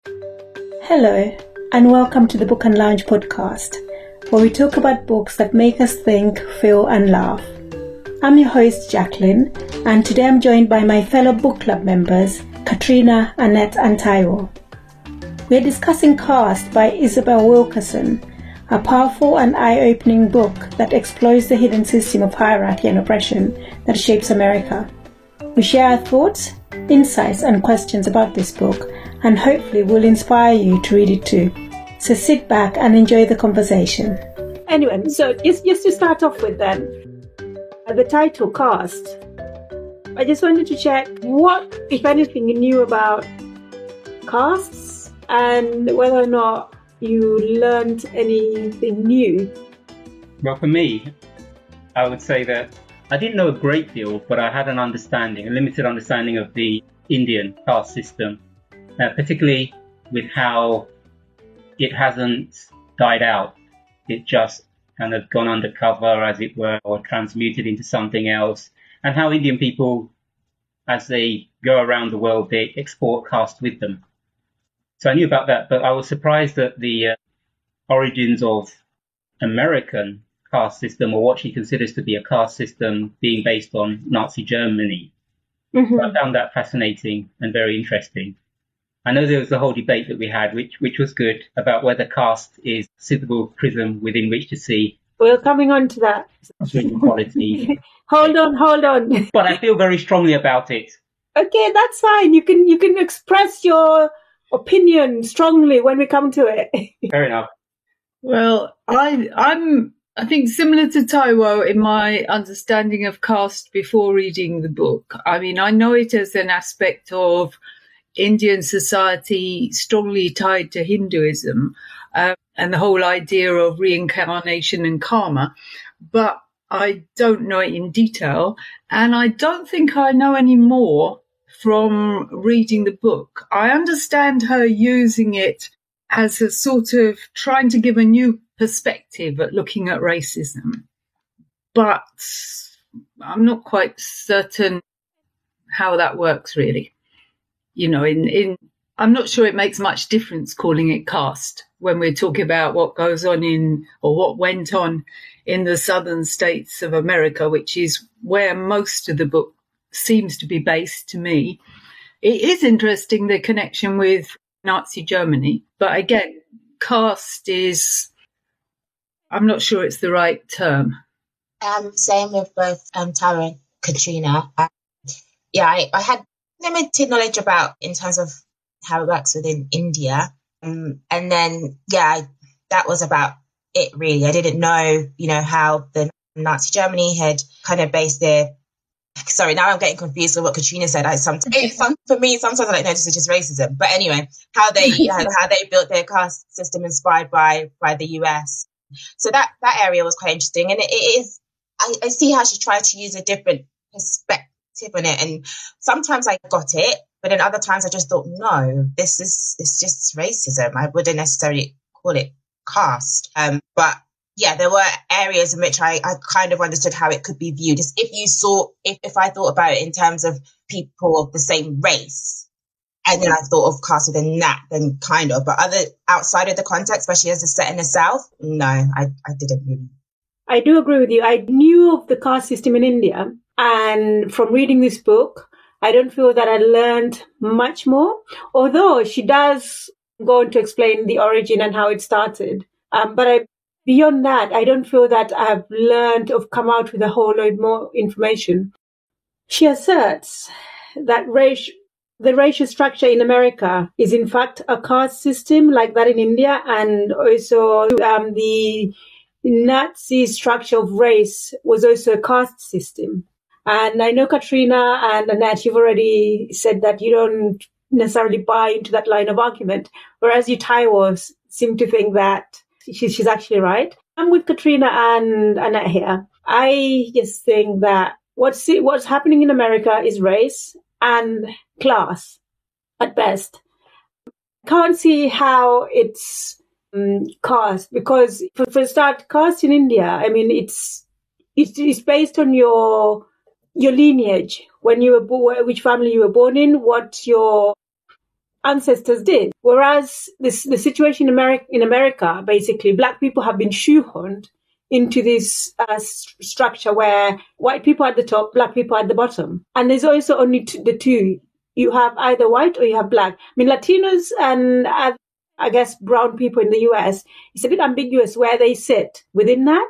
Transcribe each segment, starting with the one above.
Hello, and welcome to the Book and Lounge podcast, where we talk about books that make us think, feel, and laugh. I'm your host, Jacqueline, and today I'm joined by my fellow book club members, Katrina, Annette, and Taiwo. We're discussing Caste by Isabel Wilkerson, a powerful and eye-opening book that explores the hidden system of hierarchy and oppression that shapes America. We share our thoughts, insights, and questions about this book, and hopefully will inspire you to read it too. So sit back and enjoy the conversation. Anyway, so just to start off with then, the title, Caste. I just wanted to check what, if anything, you knew about castes and whether or not you learned anything new. Well, for me, I would say that I didn't know a great deal, but I had a limited understanding of the Indian caste system. Particularly with how it hasn't died out. It just kind of gone undercover, as it were, or transmuted into something else. And how Indian people, as they go around the world, they export caste with them. So I knew about that, but I was surprised at the origins of American caste system, or what she considers to be a caste system, being based on Nazi Germany. Mm-hmm. So I found that fascinating and very interesting. I know there was a whole debate that we had, which was good, about whether caste is a suitable prism within which to see. We're coming on to that. Equality. Hold on. But I feel very strongly about it. Okay, that's fine. You can express your opinion strongly when we come to it. Fair enough. Well, I think similar to Taiwo in my understanding of caste before reading the book. I mean, I know it as an aspect of Indian society strongly tied to Hinduism and the whole idea of reincarnation and karma, but I don't know it in detail, and I don't think I know any more from reading the book. I understand her using it as a sort of trying to give a new perspective at looking at racism, but I'm not quite certain how that works really. You know, I'm not sure it makes much difference calling it caste when we're talking about what goes on or what went on in the southern states of America, which is where most of the book seems to be based to me. It is interesting, the connection with Nazi Germany, but again, caste is, I'm not sure it's the right term. Same with both Tara and Katrina. I had limited knowledge about in terms of how it works within India. And then, that was about it really. I didn't know, how the Nazi Germany had kind of based sorry, now I'm getting confused with what Katrina said. For me, sometimes I don't know this is just racism. But anyway, how they built their caste system inspired by the US. So that area was quite interesting. And it is, I see how she tried to use a different perspective on it, and sometimes I got it, but then other times I just thought, no, it's just racism. I wouldn't necessarily call it caste. But yeah, there were areas in which I kind of understood how it could be viewed. If I thought about it in terms of people of the same race, and then I thought of caste within that, then kind of, but outside of the context, especially as it's set in the South, no, I didn't really. I do agree with you. I knew of the caste system in India. And from reading this book, I don't feel that I learned much more, although she does go on to explain the origin and how it started. But beyond that, I don't feel that I've learned or come out with a whole load more information. She asserts that the racial structure in America is in fact a caste system like that in India, and also the Nazi structure of race was also a caste system. And I know Katrina and Annette, you've already said that you don't necessarily buy into that line of argument, whereas you, Taiwo, seem to think that she's actually right. I'm with Katrina and Annette here. I just think that what's happening in America is race and class at best. Can't see how it's caste, because for a start, caste in India, I mean, it's based on your lineage, when you were born, which family you were born in, what your ancestors did. Whereas the situation in America, basically, black people have been shoehorned into this structure where white people are at the top, black people are at the bottom. And there's also only the two. You have either white or you have black. I mean, Latinos and I guess brown people in the US, it's a bit ambiguous where they sit within that,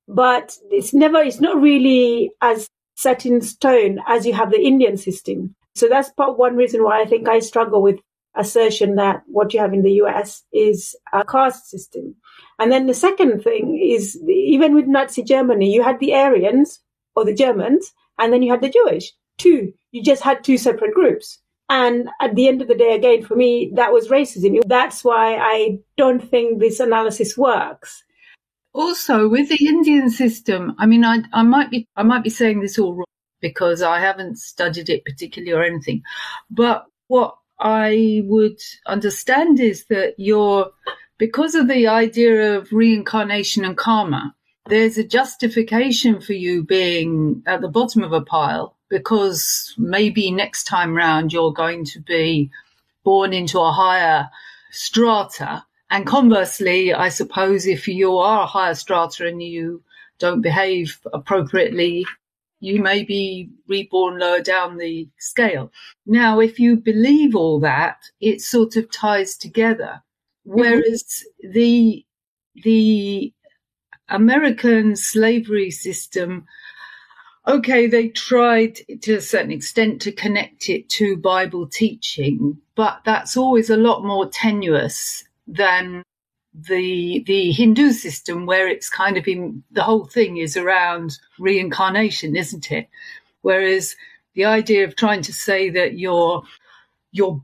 but it's not really as set in stone as you have the Indian system. So that's one reason why I think I struggle with assertion that what you have in the US is a caste system. And then the second thing is, even with Nazi Germany, you had the Aryans or the Germans, and then you had the Jewish. You just had two separate groups. And at the end of the day, again, for me, that was racism. That's why I don't think this analysis works. Also, with the Indian system, I mean, I might be saying this all wrong because I haven't studied it particularly or anything. But what I would understand is that because of the idea of reincarnation and karma, there's a justification for you being at the bottom of a pile because maybe next time round you're going to be born into a higher strata. And conversely, I suppose if you are a higher strata and you don't behave appropriately, you may be reborn lower down the scale. Now, if you believe all that, it sort of ties together. Whereas the American slavery system, okay, they tried to a certain extent to connect it to Bible teaching, but that's always a lot more tenuous than the Hindu system, where it's kind of the whole thing is around reincarnation, isn't it? Whereas the idea of trying to say that you're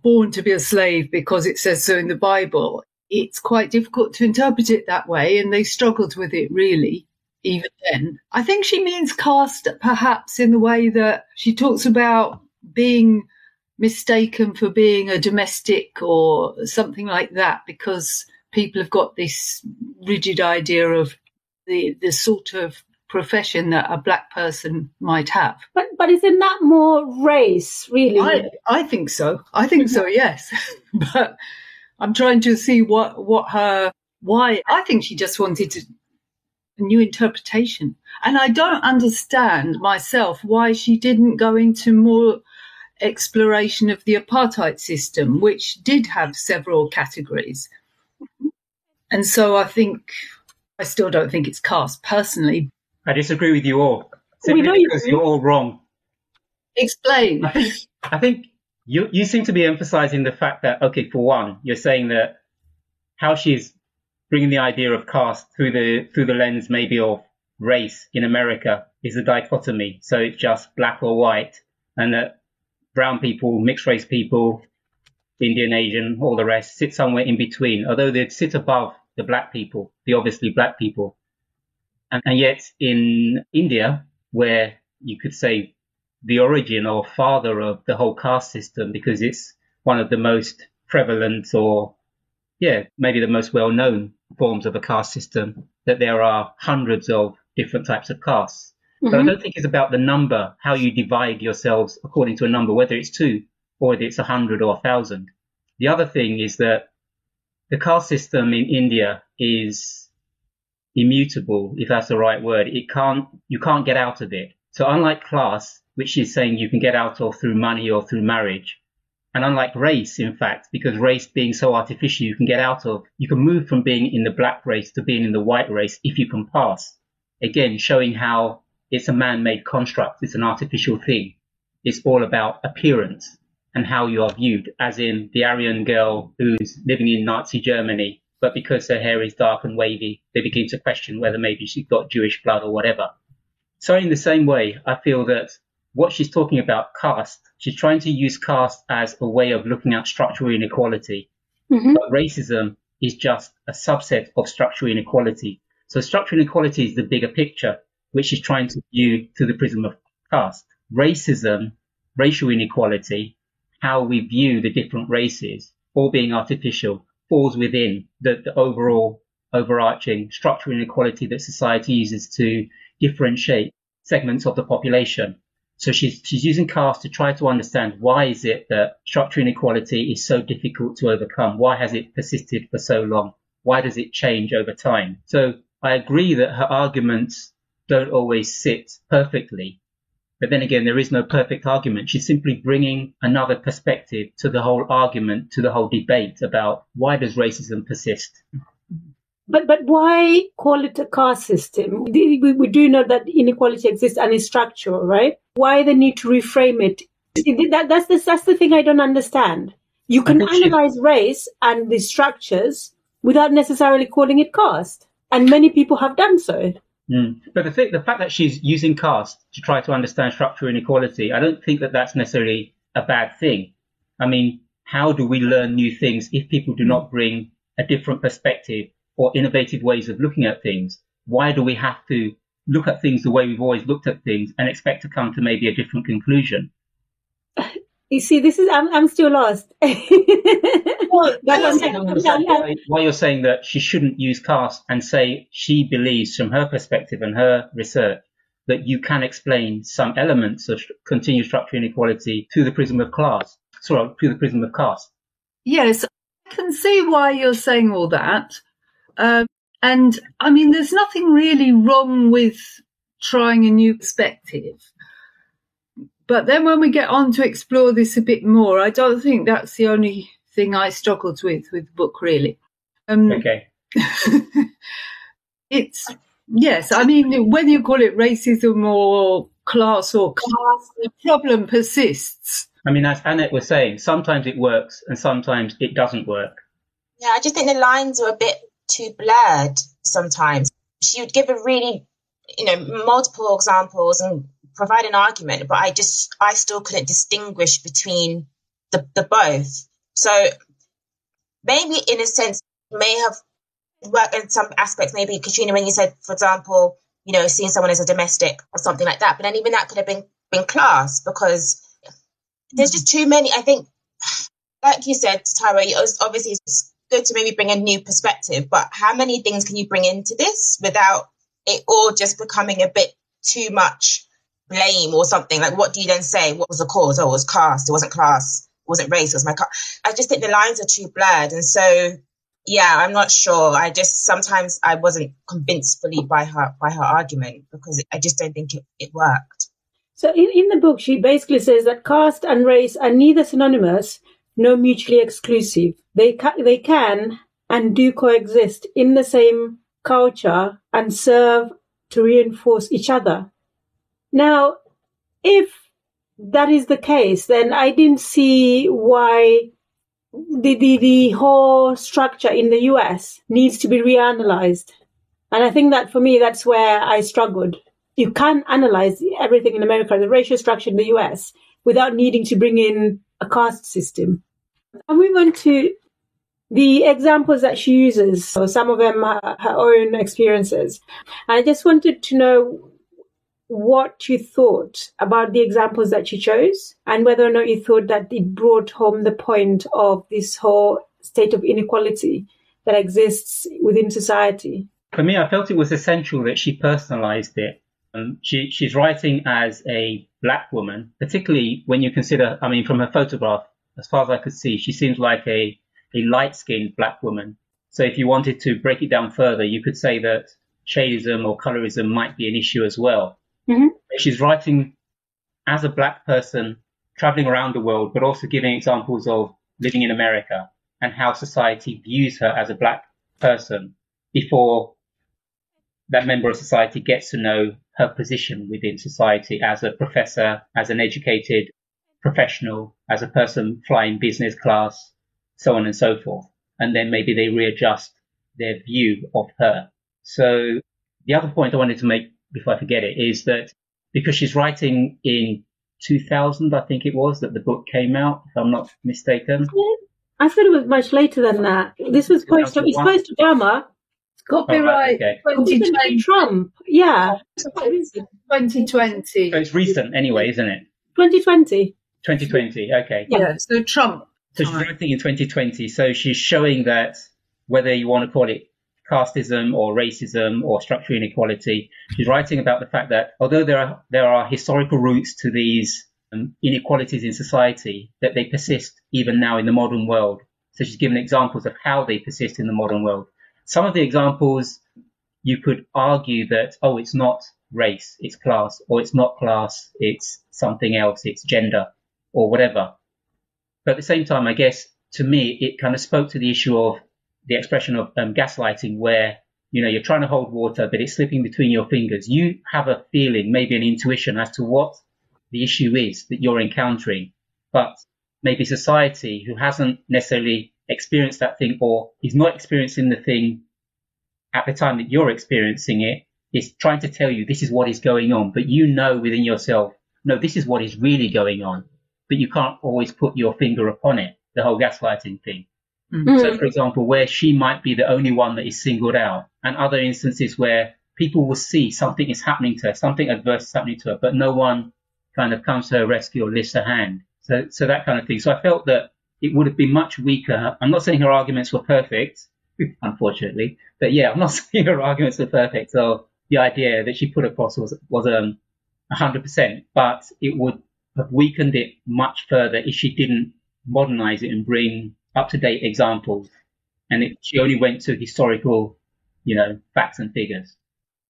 born to be a slave because it says so in the Bible, it's quite difficult to interpret it that way, and they struggled with it really even then. I think she means caste perhaps in the way that she talks about being mistaken for being a domestic or something like that, because people have got this rigid idea of the sort of profession that a black person might have. But isn't that more race, really? I think so. I think so, yes. But I'm trying to see why. I think she just wanted a new interpretation. And I don't understand myself why she didn't go into more exploration of the apartheid system, which did have several categories. And so I still don't think it's caste, personally. I disagree with you all, simply because you're all wrong. Explain. I think you seem to be emphasizing the fact that, okay, for one, you're saying that how she's bringing the idea of caste through the lens maybe of race in America is a dichotomy. So it's just black or white, and that brown people, mixed race people, Indian, Asian, all the rest sit somewhere in between, although they'd sit above the black people, the obviously black people. And yet in India, where you could say the origin or father of the whole caste system, because it's one of the most prevalent or, maybe the most well-known forms of a caste system, that there are hundreds of different types of castes. Mm-hmm. But I don't think it's about the number, how you divide yourselves according to a number, whether it's 2 or whether it's 100 or 1,000. The other thing is that the caste system in India is immutable, if that's the right word. You can't get out of it. So unlike class, which is saying you can get out of through money or through marriage, and unlike race, in fact, because race being so artificial, you can move from being in the black race to being in the white race if you can pass. Again, showing how it's a man-made construct. It's an artificial thing. It's all about appearance and how you are viewed, as in the Aryan girl who's living in Nazi Germany, but because her hair is dark and wavy, they begin to question whether maybe she's got Jewish blood or whatever. So in the same way, I feel that what she's talking about, caste, she's trying to use caste as a way of looking at structural inequality. Mm-hmm. But racism is just a subset of structural inequality. So structural inequality is the bigger picture, which she's trying to view through the prism of caste. Racism, racial inequality, how we view the different races, all being artificial, falls within the overall overarching structural inequality that society uses to differentiate segments of the population. So she's using caste to try to understand why is it that structural inequality is so difficult to overcome? Why has it persisted for so long? Why does it change over time? So I agree that her arguments don't always sit perfectly. But then again, there is no perfect argument. She's simply bringing another perspective to the whole argument, to the whole debate about why does racism persist? But why call it a caste system? We do know that inequality exists and is structural, right? Why the need to reframe it? That's the thing I don't understand. You can analyze race and the structures without necessarily calling it caste, and many people have done so. But the fact that she's using caste to try to understand structural inequality, I don't think that that's necessarily a bad thing. I mean, how do we learn new things if people do not bring a different perspective or innovative ways of looking at things? Why do we have to look at things the way we've always looked at things and expect to come to maybe a different conclusion? You see, I'm still lost. Why you're saying that she shouldn't use caste and say she believes from her perspective and her research that you can explain some elements of continued structural inequality through the prism of class, through the prism of caste. Yes, I can see why you're saying all that. And I mean, there's nothing really wrong with trying a new perspective. But then when we get on to explore this a bit more, I don't think that's the only thing I struggled with the book, really. Okay. Yes, I mean, whether you call it racism or class or caste, the problem persists. I mean, as Annette was saying, sometimes it works and sometimes it doesn't work. Yeah, I just think the lines are a bit too blurred sometimes. She would give a really, multiple examples and provide an argument, but I still couldn't distinguish between the both. So maybe in a sense may have worked in some aspects, maybe Katrina, when you said, for example, seeing someone as a domestic or something like that, but then even that could have been class, because there's just too many. I think, like you said, Tyra, obviously it's good to maybe bring a new perspective, but how many things can you bring into this without it all just becoming a bit too much blame or something? Like, what do you then say? What was the cause? Oh, it was caste. It wasn't class. It wasn't race. It was my caste. I just think the lines are too blurred. And so, yeah, I'm not sure. Sometimes I wasn't convinced fully by her argument, because I just don't think it worked. So in the book, she basically says that caste and race are neither synonymous nor mutually exclusive. They can and do coexist in the same culture and serve to reinforce each other. Now, if that is the case, then I didn't see why the whole structure in the US needs to be reanalyzed. And I think that for me, that's where I struggled. You can't analyze everything in America, the racial structure in the US, without needing to bring in a caste system. And we went to the examples that she uses, so some of them are her own experiences. And I just wanted to know what you thought about the examples that you chose, and whether or not you thought that it brought home the point of this whole state of inequality that exists within society. For me, I felt it was essential that she personalized it. She's writing as a black woman, particularly when you consider, I mean, from her photograph, as far as I could see, she seems like a light-skinned black woman. So if you wanted to break it down further, you could say that shadism or colorism might be an issue as well. Mm-hmm. She's writing as a black person, traveling around the world, but also giving examples of living in America and how society views her as a black person before that member of society gets to know her position within society as a professor, as an educated professional, as a person flying business class, so on and so forth. And then maybe they readjust their view of her. So the other point I wanted to make before I forget it is that because she's writing in 2000, I think it was, that the book came out, if I'm not mistaken. I thought it was much later than that. This was post-Obama. Copyright 2020. Trump. Yeah. 2020. So it's recent anyway, isn't it? 2020. 2020, okay. Yeah, so Trump. So she's writing in 2020. So she's showing that whether you want to call it casteism or racism or structural inequality. She's writing about the fact that although there are historical roots to these inequalities in society, that they persist even now in the modern world. So she's given examples of how they persist in the modern world. Some of the examples you could argue that, oh, it's not race, it's class, or it's not class, it's something else, it's gender, or whatever. But at the same time, I guess, to me, it kind of spoke to the issue of the expression of gaslighting, where, you know, you're trying to hold water, but it's slipping between your fingers. You have a feeling, maybe an intuition as to what the issue is that you're encountering, but maybe society, who hasn't necessarily experienced that thing or is not experiencing the thing at the time that you're experiencing it, is trying to tell you this is what is going on, but you know within yourself, no, this is what is really going on, but you can't always put your finger upon it, the whole gaslighting thing. Mm. So, for example, where she might be the only one that is singled out, and other instances where people will see something is happening to her, something adverse is happening to her, but no one kind of comes to her rescue or lifts her hand. So that kind of thing. So I felt that it would have been much weaker. I'm not saying her arguments were perfect, unfortunately, but yeah, I'm not saying her arguments were perfect. So the idea that she put across was 100%, but it would have weakened it much further if she didn't modernize it and bring up-to-date examples, and she only went to historical, facts and figures.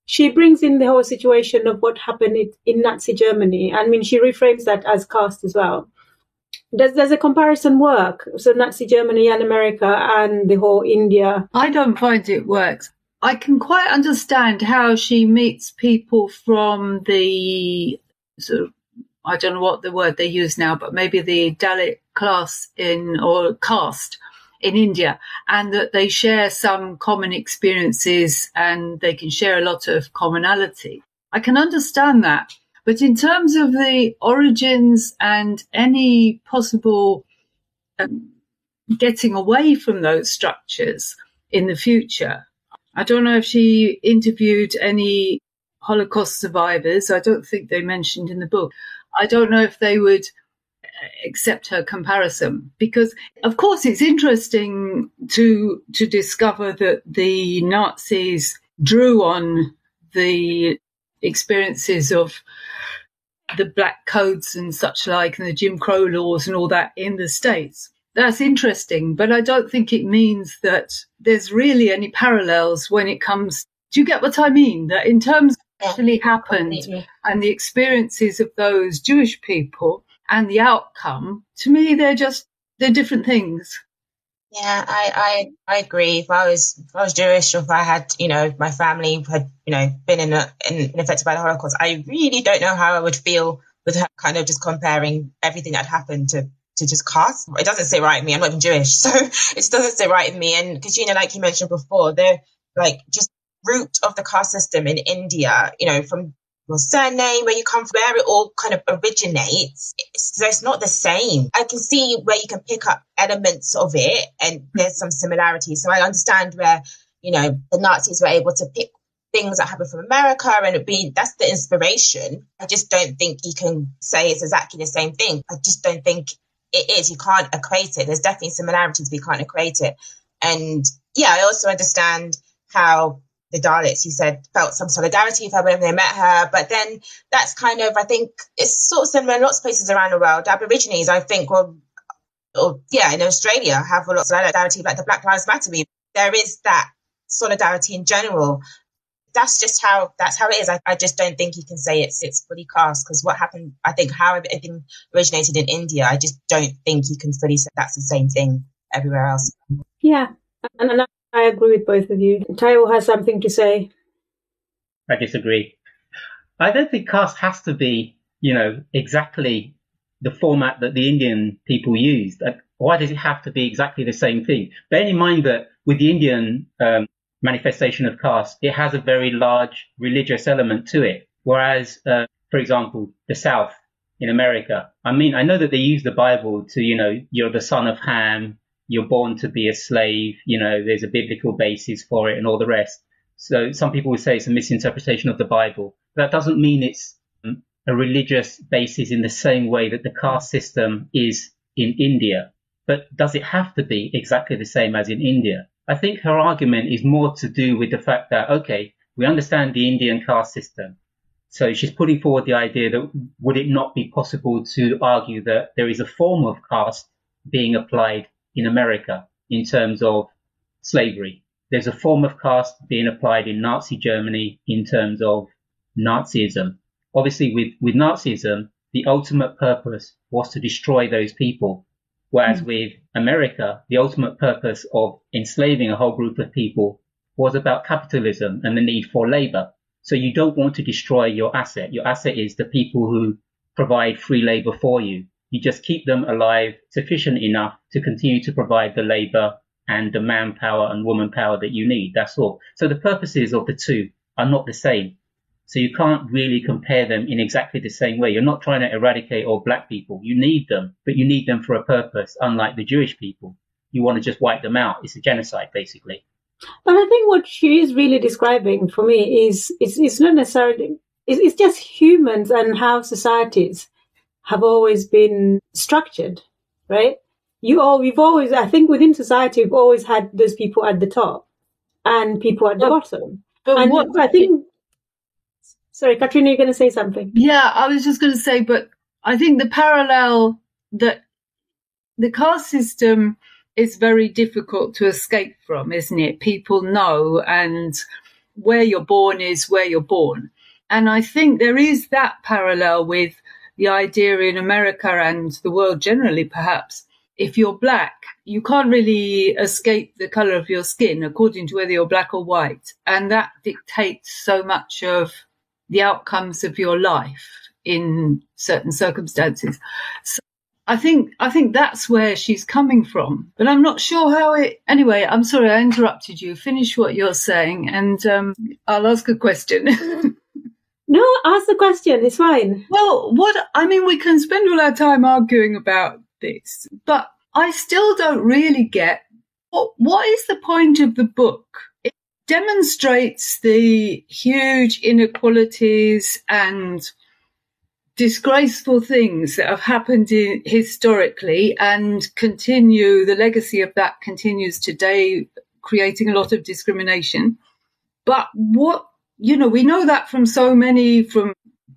She brings in the whole situation of what happened in Nazi Germany. I mean, she reframes that as caste as well. Does a comparison work? So Nazi Germany and America and the whole India. I don't find it works. I can quite understand how she meets people from the sort of, I don't know what the word they use now, but maybe the Dalit class or caste in India, and that they share some common experiences and they can share a lot of commonality. I can understand that. But in terms of the origins and any possible getting away from those structures in the future, I don't know if she interviewed any Holocaust survivors. I don't think they mentioned in the book. I don't know if they would accept her comparison, because of course it's interesting to discover that the Nazis drew on the experiences of the black codes and such like, and the Jim Crow laws and all that in the States. That's interesting, but I don't think it means that there's really any parallels when it comes. Do you get what I mean? That in terms of what actually happened and the experiences of those Jewish people and the outcome, to me, they're different things. Yeah, I agree. If I was Jewish, or if I had, my family had, been affected by the Holocaust, I really don't know how I would feel with her kind of just comparing everything that happened to just caste. It doesn't sit right with me. I'm not even Jewish, so it doesn't sit right with me. And Katrina, like you mentioned before, they're like just root of the caste system in India, from your surname, where you come from, where it all kind of originates. It's not the same. I can see where you can pick up elements of it, and there's some similarities. So I understand where, the Nazis were able to pick things that happened from America, and that's the inspiration. I just don't think you can say it's exactly the same thing. I just don't think it is. You can't equate it. There's definitely similarities, but you can't equate it. And yeah, I also understand how the Dalits, you said, felt some solidarity with her when they met her. But then that's kind of, I think, it's sort of similar in lots of places around the world. Aborigines, I think, in Australia have a lot of solidarity, like the Black Lives Matter movement. There is that solidarity in general. That's how it is. I just don't think you can say it's fully caste, because what happened, I think, how everything originated in India, I just don't think you can fully say that's the same thing everywhere else. Yeah, and I agree with both of you. Taiwo has something to say. I disagree. I don't think caste has to be, exactly the format that the Indian people used. Why does it have to be exactly the same thing? Bear in mind that with the Indian manifestation of caste, it has a very large religious element to it. Whereas, for example, the South in America, I know that they use the Bible to, you're the son of Ham, you're born to be a slave, there's a biblical basis for it and all the rest. So some people would say it's a misinterpretation of the Bible. That doesn't mean it's a religious basis in the same way that the caste system is in India. But does it have to be exactly the same as in India? I think her argument is more to do with the fact that, okay, we understand the Indian caste system. So she's putting forward the idea that would it not be possible to argue that there is a form of caste being applied in America in terms of slavery. There's a form of caste being applied in Nazi Germany in terms of Nazism. Obviously, with Nazism, the ultimate purpose was to destroy those people. Whereas with America, the ultimate purpose of enslaving a whole group of people was about capitalism and the need for labor. So you don't want to destroy your asset. Your asset is the people who provide free labor for you. You just keep them alive sufficient enough to continue to provide the labor and the manpower and woman power that you need. That's all. So the purposes of the two are not the same. So you can't really compare them in exactly the same way. You're not trying to eradicate all black people. You need them, but you need them for a purpose, unlike the Jewish people. You want to just wipe them out. It's a genocide, basically. But I think what she is really describing for me is it's not necessarily, it's just humans and how societies have always been structured, right? We've always, I think within society, we've always had those people at the top and people at the bottom. But and what I think, sorry, Katrina, you're going to say something? Yeah, I was just going to say, but I think the parallel that the caste system is very difficult to escape from, isn't it? People know, and where you're born is where you're born. And I think there is that parallel with the idea in America and the world generally, perhaps. If you're black, you can't really escape the colour of your skin according to whether you're black or white. And that dictates so much of the outcomes of your life in certain circumstances. So I think that's where she's coming from, but I'm not sure how it. Anyway, I'm sorry I interrupted you. Finish what you're saying, and I'll ask a question. No, ask the question. It's fine. Well, we can spend all our time arguing about this, but I still don't really get what is the point of the book. It demonstrates the huge inequalities and disgraceful things that have happened historically and the legacy of that continues today, creating a lot of discrimination. But we know that from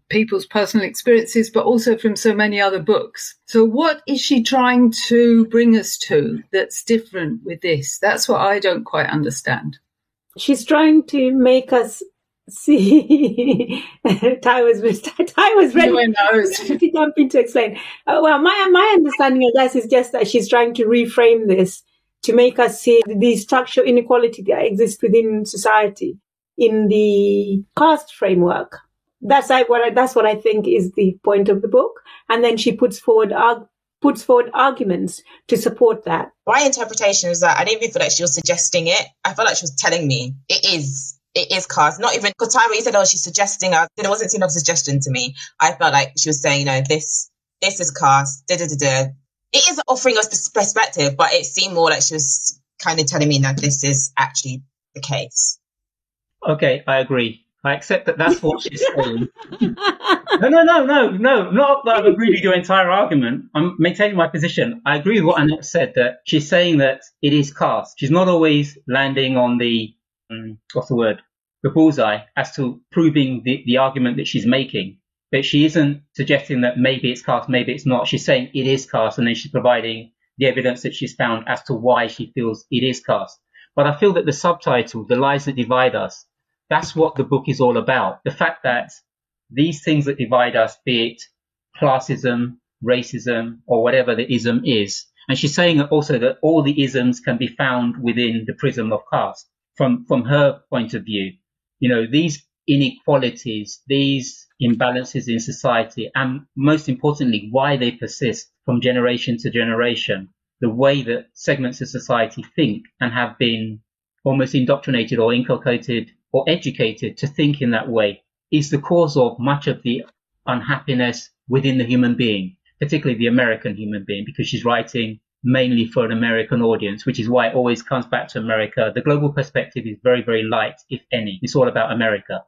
people's personal experiences, but also from so many other books. So what is she trying to bring us to that's different with this? That's what I don't quite understand. She's trying to make us see. Ty was ready to jump in to explain. Well, my understanding of that is just that she's trying to reframe this to make us see the structural inequality that exists within society in the caste framework. That's what I think is the point of the book. And then she puts forward arguments to support that. My interpretation is that I didn't even feel like she was suggesting it. I felt like she was telling me it is caste. Not even because time when you said, "Oh, she's suggesting," it wasn't seem like a suggestion to me. I felt like she was saying, this is caste. Da da da da. It is offering us perspective, but it seemed more like she was kind of telling me that this is actually the case. Okay, I agree. I accept that that's what she's saying. No, not that I've agreed with your entire argument. I'm maintaining my position. I agree with what Annette said, that she's saying that it is caste. She's not always landing on the bullseye as to proving the argument that she's making. But she isn't suggesting that maybe it's caste, maybe it's not. She's saying it is caste, and then she's providing the evidence that she's found as to why she feels it is caste. But I feel that the subtitle, The Lies That Divide Us, that's what the book is all about. The fact that these things that divide us, be it classism, racism, or whatever the ism is. And she's saying also that all the isms can be found within the prism of caste. From her point of view, these inequalities, these imbalances in society, and most importantly, why they persist from generation to generation, the way that segments of society think and have been almost indoctrinated or inculcated or educated to think in that way, is the cause of much of the unhappiness within the human being, particularly the American human being, because she's writing mainly for an American audience, which is why it always comes back to America. The global perspective is very, very light, if any. It's all about America.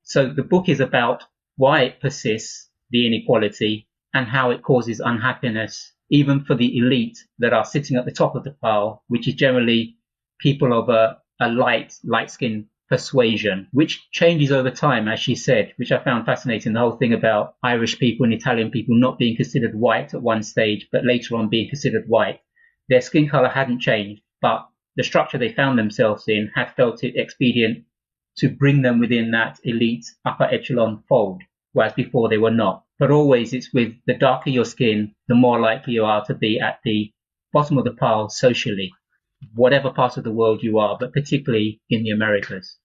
So the book is about why it persists, the inequality, and how it causes unhappiness, even for the elite that are sitting at the top of the pile, which is generally people of a light skin persuasion, which changes over time, as she said, which I found fascinating. The whole thing about Irish people and Italian people not being considered white at one stage, but later on being considered white. Their skin color hadn't changed, but the structure they found themselves in had felt it expedient to bring them within that elite upper echelon fold, whereas before they were not. But always it's with the darker your skin, the more likely you are to be at the bottom of the pile socially, whatever part of the world you are, but particularly in the Americas.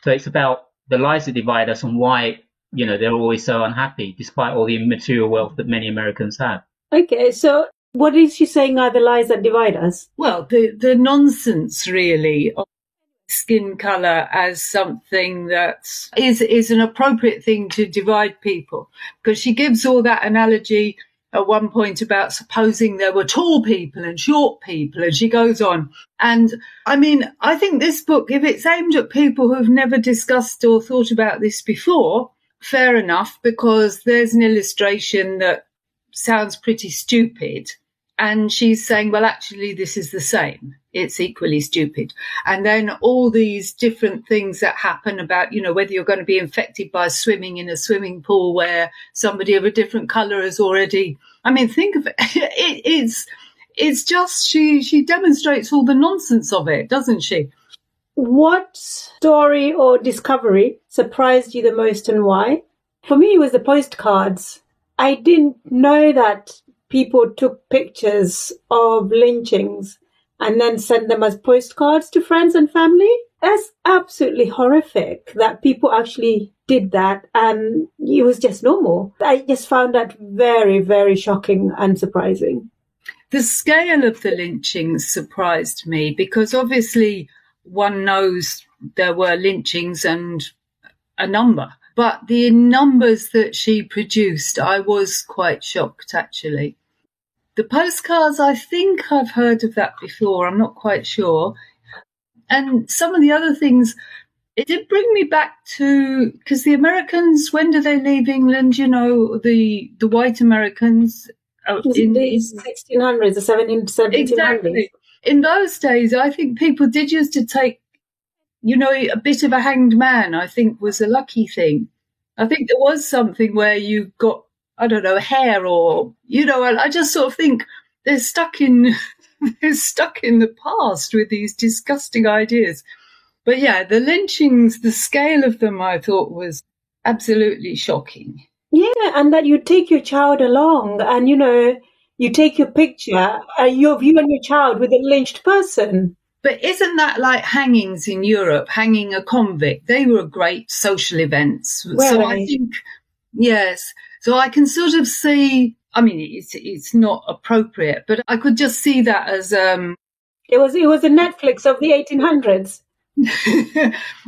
So it's about the lies that divide us and why, they're always so unhappy, despite all the material wealth that many Americans have. Okay, so what is she saying are the lies that divide us? Well, the nonsense, really, of skin colour as something that is an appropriate thing to divide people. Because she gives all that analogy at one point about supposing there were tall people and short people, and she goes on. And I mean, I think this book, if it's aimed at people who've never discussed or thought about this before, fair enough, because there's an illustration that sounds pretty stupid. And she's saying, well, actually, this is the same. It's equally stupid. And then all these different things that happen about, whether you're going to be infected by swimming in a swimming pool where somebody of a different colour has already. I mean, think of it. It's just she demonstrates all the nonsense of it, doesn't she? What story or discovery surprised you the most and why? For me, it was the postcards. I didn't know that people took pictures of lynchings and then sent them as postcards to friends and family. That's absolutely horrific that people actually did that, and it was just normal. I just found that very, very shocking and surprising. The scale of the lynchings surprised me because obviously one knows there were lynchings and a number. But the numbers that she produced, I was quite shocked, actually. The postcards, I think I've heard of that before. I'm not quite sure. And some of the other things, it did bring me back to, because the Americans, when do they leave England? The white Americans. In the 1600s, the 1700s. Exactly. In those days, I think people did used to take, a bit of a hanged man, I think, was a lucky thing. I think there was something where you got, I don't know, hair or, and I just sort of think they're stuck in the past with these disgusting ideas. But yeah, the lynchings, the scale of them, I thought was absolutely shocking. Yeah, and that you take your child along and, you take your picture, you and your child with a lynched person. But isn't that like hangings in Europe, hanging a convict? They were great social events. Well, so I think, yes. So I can sort of see, I mean, it's not appropriate, but I could just see that as... It was the Netflix of the 1800s.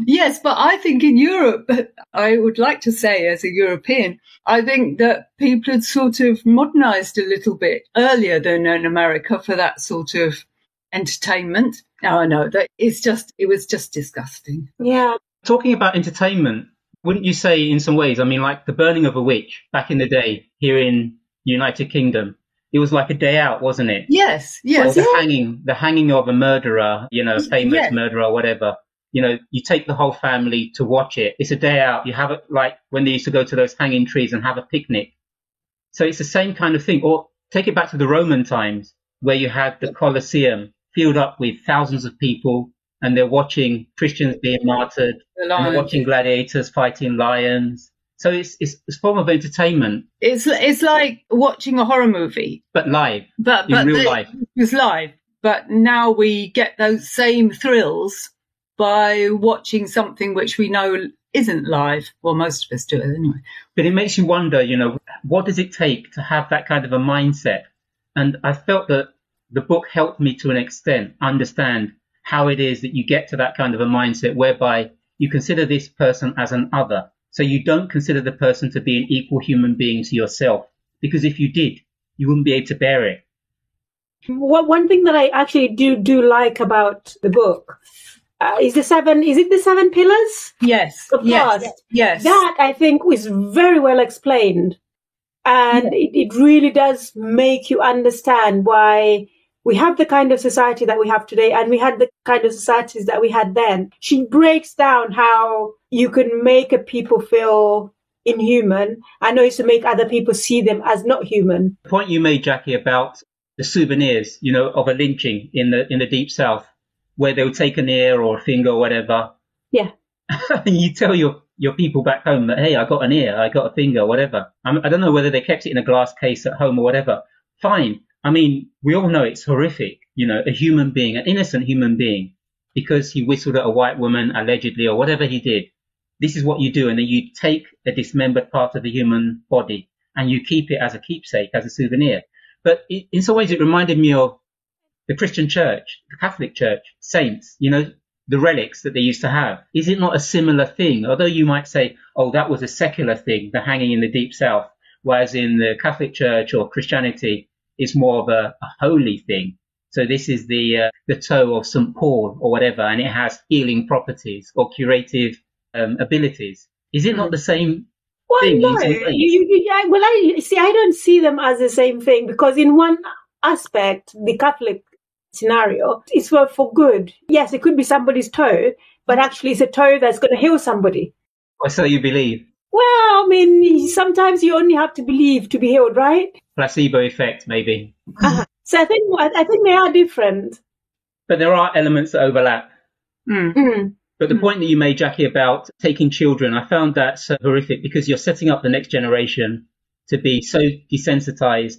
Yes, but I think in Europe, I would like to say as a European, I think that people had sort of modernized a little bit earlier than in America for that sort of entertainment. No, I know that it was just disgusting. Yeah. Talking about entertainment, wouldn't you say in some ways, I mean, like the burning of a witch back in the day here in the United Kingdom, it was like a day out, wasn't it? Yes. Or the hanging of a murderer, famous murderer or whatever. You take the whole family to watch it. It's a day out. You have it like when they used to go to those hanging trees and have a picnic. So it's the same kind of thing. Or take it back to the Roman times where you had the Colosseum filled up with thousands of people and they're watching Christians being martyred and they're watching gladiators fighting lions. So it's a form of entertainment. It's like watching a horror movie. But live. But real life. It was live. But now we get those same thrills by watching something which we know isn't live. Well, most of us do it anyway. But it makes you wonder, what does it take to have that kind of a mindset? And I felt that the book helped me to an extent understand how it is that you get to that kind of a mindset whereby you consider this person as an other. So you don't consider the person to be an equal human being to yourself, because if you did, you wouldn't be able to bear it. One thing that I actually do like about the book is it the 7 pillars? Yes. Of course. Yes. That I think was very well explained. And it really does make you understand why we have the kind of society that we have today, and we had the kind of societies that we had then. She breaks down how you can make a people feel inhuman and also make other people see them as not human. The point you made, Jackie, about the souvenirs, of a lynching in the Deep South, where they would take an ear or a finger or whatever. Yeah. And you tell your people back home that, hey, I got an ear, I got a finger, whatever. I don't know whether they kept it in a glass case at home or whatever. Fine. I mean, we all know it's horrific, a human being, an innocent human being, because he whistled at a white woman, allegedly, or whatever he did. This is what you do. And then you take a dismembered part of the human body and you keep it as a keepsake, as a souvenir. But in some ways, it reminded me of the Christian church, the Catholic church, saints, the relics that they used to have. Is it not a similar thing? Although you might say, oh, that was a secular thing, the hanging in the Deep South, whereas in the Catholic church or Christianity, it's more of a holy thing. So this is the toe of St. Paul or whatever, and it has healing properties or curative abilities. Is it not the same thing? No. I don't see them as the same thing, because in one aspect, the Catholic scenario is for good. Yes, it could be somebody's toe, but actually it's a toe that's going to heal somebody. Or so you believe? Well, I mean, sometimes you only have to believe to be healed, right? Placebo effect, maybe. So I think they are different. But there are elements that overlap. But the point that you made, Jackie, about taking children, I found that so horrific, because you're setting up the next generation to be so desensitized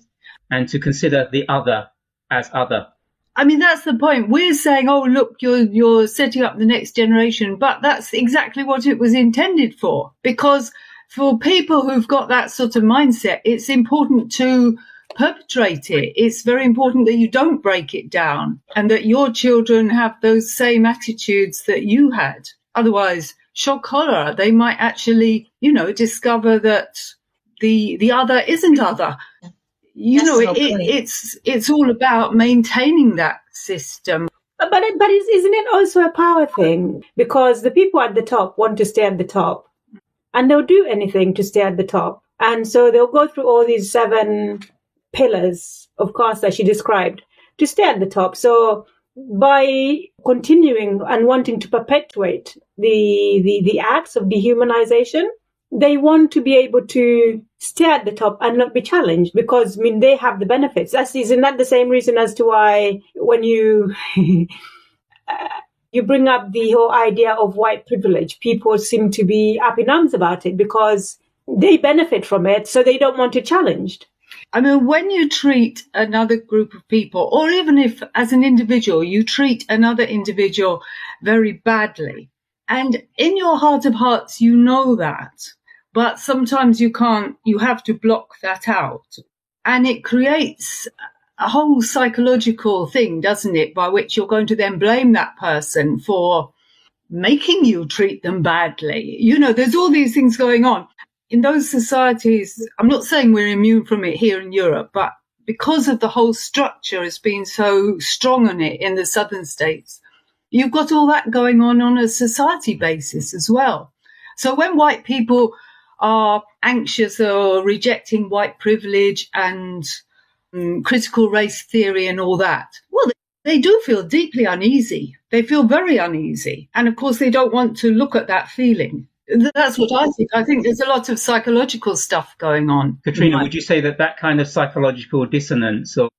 and to consider the other as other. I mean, that's the point. We're saying, oh, look, you're setting up the next generation, but that's exactly what it was intended for. Because for people who've got that sort of mindset, it's important to perpetrate it. It's very important that you don't break it down and that your children have those same attitudes that you had. Otherwise, shock horror, they might actually, discover that the other isn't other. It's all about maintaining that system. But isn't it also a power thing? Because the people at the top want to stay at the top, and they'll do anything to stay at the top. And so they'll go through all these 7 pillars of caste that she described to stay at the top. So by continuing and wanting to perpetuate the acts of dehumanization, they want to be able to stay at the top and not be challenged, because, they have the benefits. Isn't that the same reason as to why when you you bring up the whole idea of white privilege, people seem to be up in arms about it because they benefit from it, so they don't want it challenged. I mean, when you treat another group of people, or even if as an individual, you treat another individual very badly, and in your heart of hearts, you know that, but sometimes you can't, you have to block that out. And it creates a whole psychological thing, doesn't it, by which you're going to then blame that person for making you treat them badly. There's all these things going on. In those societies, I'm not saying we're immune from it here in Europe, but because of the whole structure has been so strong on it in the southern states, you've got all that going on a society basis as well. So when white people are anxious or rejecting white privilege and critical race theory and all that, well, they do feel deeply uneasy. They feel very uneasy. And of course, they don't want to look at that feeling. That's what I think. I think there's a lot of psychological stuff going on. Katrina, would you say that kind of psychological dissonance or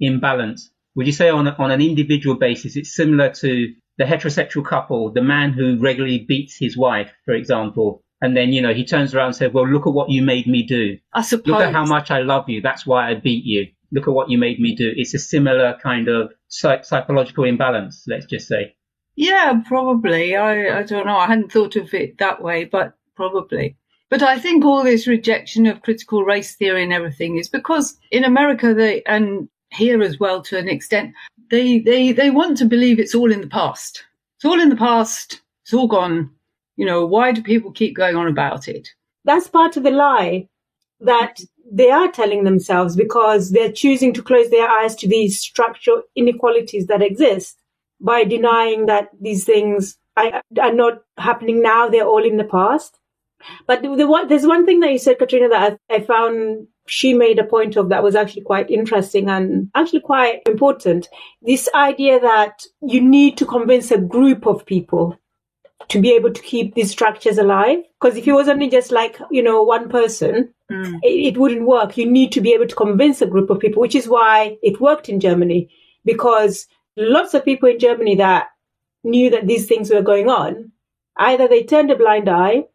imbalance, would you say on an individual basis, it's similar to the heterosexual couple, the man who regularly beats his wife, for example, and then, he turns around and says, well, look at what you made me do. I suppose. Look at how much I love you. That's why I beat you. Look at what you made me do. It's a similar kind of psychological imbalance, let's just say. Yeah, probably. I don't know. I hadn't thought of it that way, but probably. But I think all this rejection of critical race theory and everything is because in America, and here as well to an extent, they want to believe it's all in the past. It's all in the past. It's all gone. Why do people keep going on about it? That's part of the lie that they are telling themselves, because they're choosing to close their eyes to these structural inequalities that exist by denying that these things are not happening now. They're all in the past. But there's one thing that you said, Katrina, that I found she made a point of that was actually quite interesting and actually quite important. This idea that you need to convince a group of people to be able to keep these structures alive. Because if it was only just like, one person, it wouldn't work. You need to be able to convince a group of people, which is why it worked in Germany, because lots of people in Germany that knew that these things were going on, either they turned a blind eye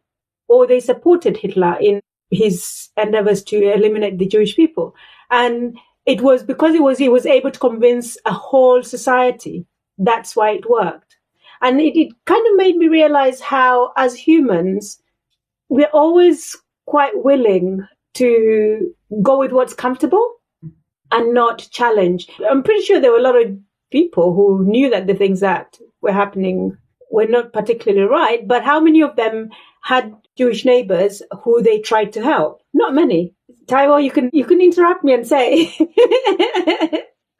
or they supported Hitler in his endeavors to eliminate the Jewish people. And it was because he was able to convince a whole society. That's why it worked. And it kind of made me realize how, as humans, we're always quite willing to go with what's comfortable and not challenge. I'm pretty sure there were a lot of people who knew that the things that were happening were not particularly right, but how many of them had Jewish neighbors who they tried to help? Not many. Taiwo, you can interrupt me and say.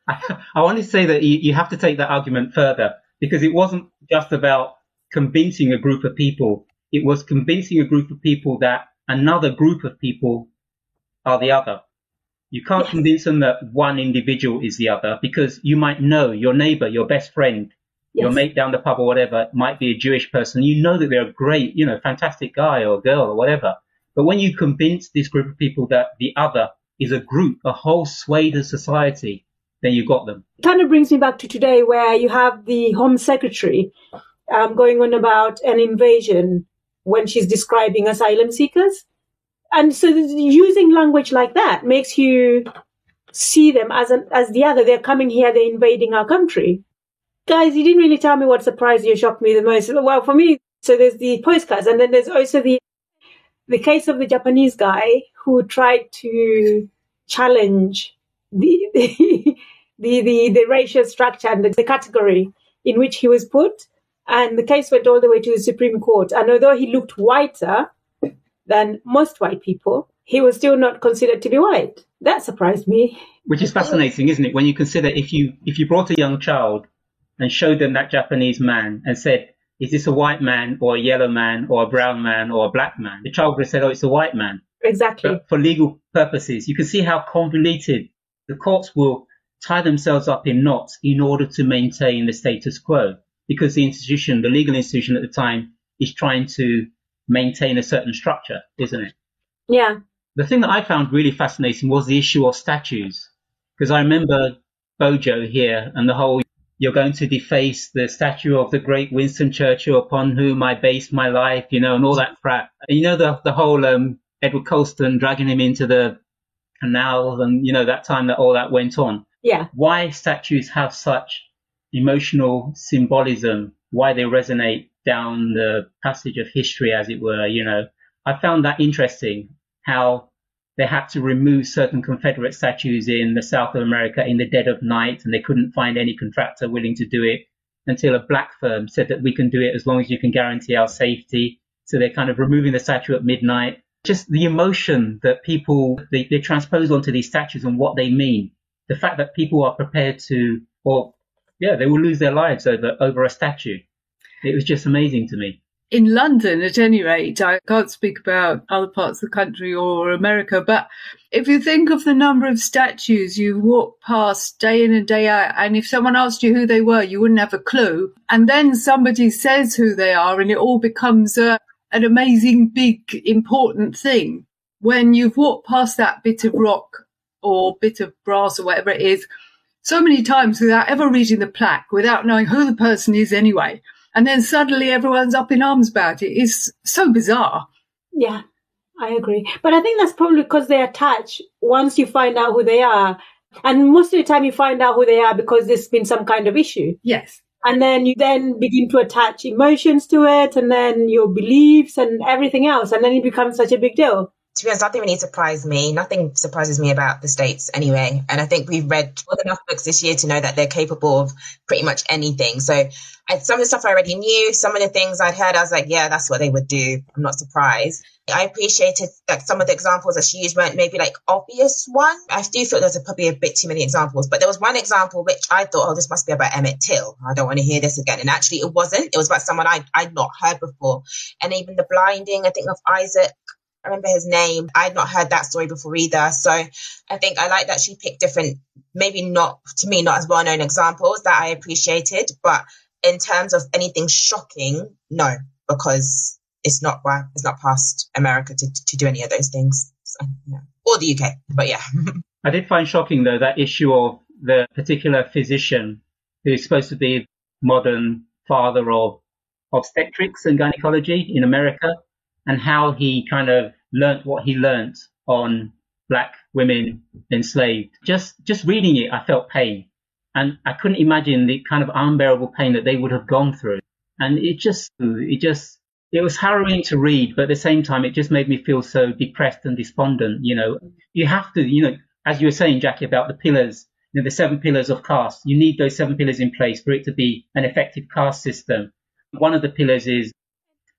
I want to say that you have to take that argument further, because it wasn't just about convincing a group of people. It was convincing a group of people that another group of people are the other. You can't convince them that one individual is the other, because you might know your neighbor, your best friend, your mate down the pub or whatever might be a Jewish person. You know that they're a great, fantastic guy or girl or whatever. But when you convince this group of people that the other is a group, a whole swathe of society, then you got them. It kind of brings me back to today, where you have the Home Secretary going on about an invasion when she's describing asylum seekers. And so using language like that makes you see them as the other. They're coming here, they're invading our country. Guys, you didn't really tell me what surprised you or shocked me the most. Well, for me, so there's the postcards, and then there's also the case of the Japanese guy who tried to challenge the racial structure and the category in which he was put. And the case went all the way to the Supreme Court. And although he looked whiter than most white people, he was still not considered to be white. That surprised me. Which is fascinating, isn't it? When you consider if you brought a young child and showed them that Japanese man and said, is this a white man or a yellow man or a brown man or a black man? The child would have said, oh, it's a white man. Exactly. But for legal purposes, you can see how convoluted the courts will tie themselves up in knots in order to maintain the status quo, because the legal institution at the time is trying to maintain a certain structure, isn't it? Yeah. The thing that I found really fascinating was the issue of statues, because I remember Bojo here and the whole, you're going to deface the statue of the great Winston Churchill upon whom I based my life, and all that crap. And the whole Edward Colston dragging him into the canal and, that time that all that went on. Yeah. Why statues have such emotional symbolism, why they resonate down the passage of history, as it were, I found that interesting, how they had to remove certain Confederate statues in the South of America in the dead of night, and they couldn't find any contractor willing to do it until a black firm said that we can do it as long as you can guarantee our safety. So they're kind of removing the statue at midnight. Just the emotion that people, they transpose onto these statues and what they mean. The fact that people are prepared to, they will lose their lives over a statue. It was just amazing to me. In London, at any rate, I can't speak about other parts of the country or America, but if you think of the number of statues you walk past day in and day out, and if someone asked you who they were, you wouldn't have a clue. And then somebody says who they are, and it all becomes an amazing, big, important thing. When you've walked past that bit of rock or bit of brass or whatever it is, so many times without ever reading the plaque, without knowing who the person is anyway. And then suddenly everyone's up in arms about it. It's so bizarre. Yeah, I agree. But I think that's probably because they attach once you find out who they are. And most of the time you find out who they are because there's been some kind of issue. Yes. And then you then begin to attach emotions to it, and then your beliefs and everything else. And then it becomes such a big deal. To be honest, nothing really surprised me. Nothing surprises me about the States anyway. And I think we've read more than enough books this year to know that they're capable of pretty much anything. So some of the stuff I already knew, some of the things I'd heard, I was like, yeah, that's what they would do. I'm not surprised. I appreciated that some of the examples that she used weren't maybe like obvious ones. I do feel there's probably a bit too many examples, but there was one example which I thought, oh, this must be about Emmett Till. I don't want to hear this again. And actually it wasn't. It was about someone I'd not heard before. And even the blinding, I think, of Isaac I remember his name. I had not heard that story before either. So I think I like that she picked different, maybe not, to me, not as well-known examples that I appreciated. But in terms of anything shocking, no, because it's not past America to do any of those things. So, yeah. Or the UK, but yeah. I did find shocking, though, that issue of the particular physician who's supposed to be modern father of obstetrics and gynecology in America, and how he kind of learnt what he learnt on black women enslaved. Just reading it, I felt pain. And I couldn't imagine the kind of unbearable pain that they would have gone through. And it was harrowing to read, but at the same time, it just made me feel so depressed and despondent. You have to, as you were saying, Jackie, about the pillars, the 7 pillars of caste. You need those 7 pillars in place for it to be an effective caste system. One of the pillars is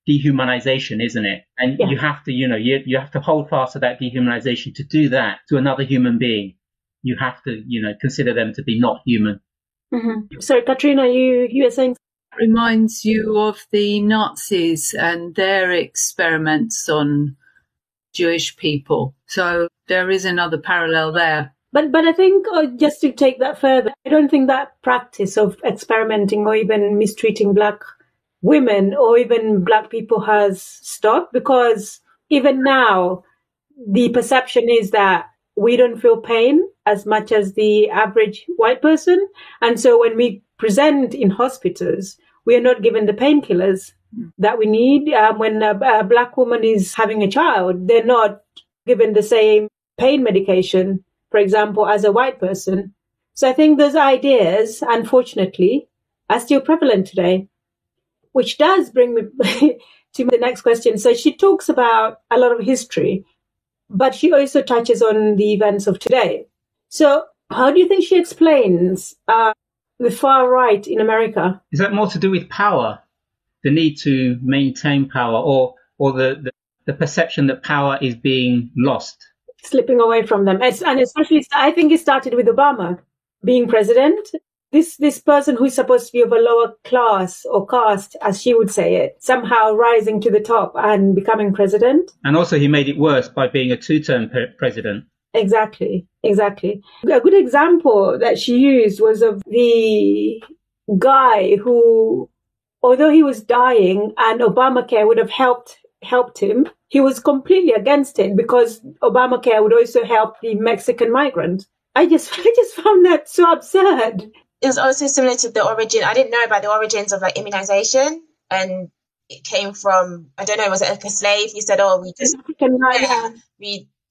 dehumanization, isn't it? And you have to, you have to hold fast to that dehumanization. To do that to another human being, you have to, consider them to be not human. Mm-hmm. Sorry, Katrina, you were saying? Reminds you of the Nazis and their experiments on Jewish people. So there is another parallel there. But I think, just to take that further, I don't think that practice of experimenting or even mistreating black women or even black people has stopped, because even now the perception is that we don't feel pain as much as the average white person. And so when we present in hospitals, we are not given the painkillers that we need. When a black woman is having a child, they're not given the same pain medication, for example, as a white person. So I think those ideas, unfortunately, are still prevalent today, which does bring me to the next question. So she talks about a lot of history, but she also touches on the events of today. So how do you think she explains the far right in America? Is that more to do with power, the need to maintain power, or the perception that power is being lost? Slipping away from them. And especially, I think it started with Obama being president. This person who's supposed to be of a lower class or caste, as she would say it, somehow rising to the top and becoming president. And also he made it worse by being a 2-term president. Exactly. A good example that she used was of the guy who, although he was dying and Obamacare would have helped him, he was completely against it because Obamacare would also help the Mexican migrant. I just found that so absurd. It was also similar to the origin. I didn't know about the origins of like immunization, and it came from, I don't know, was it like a slave? He said, "Oh, we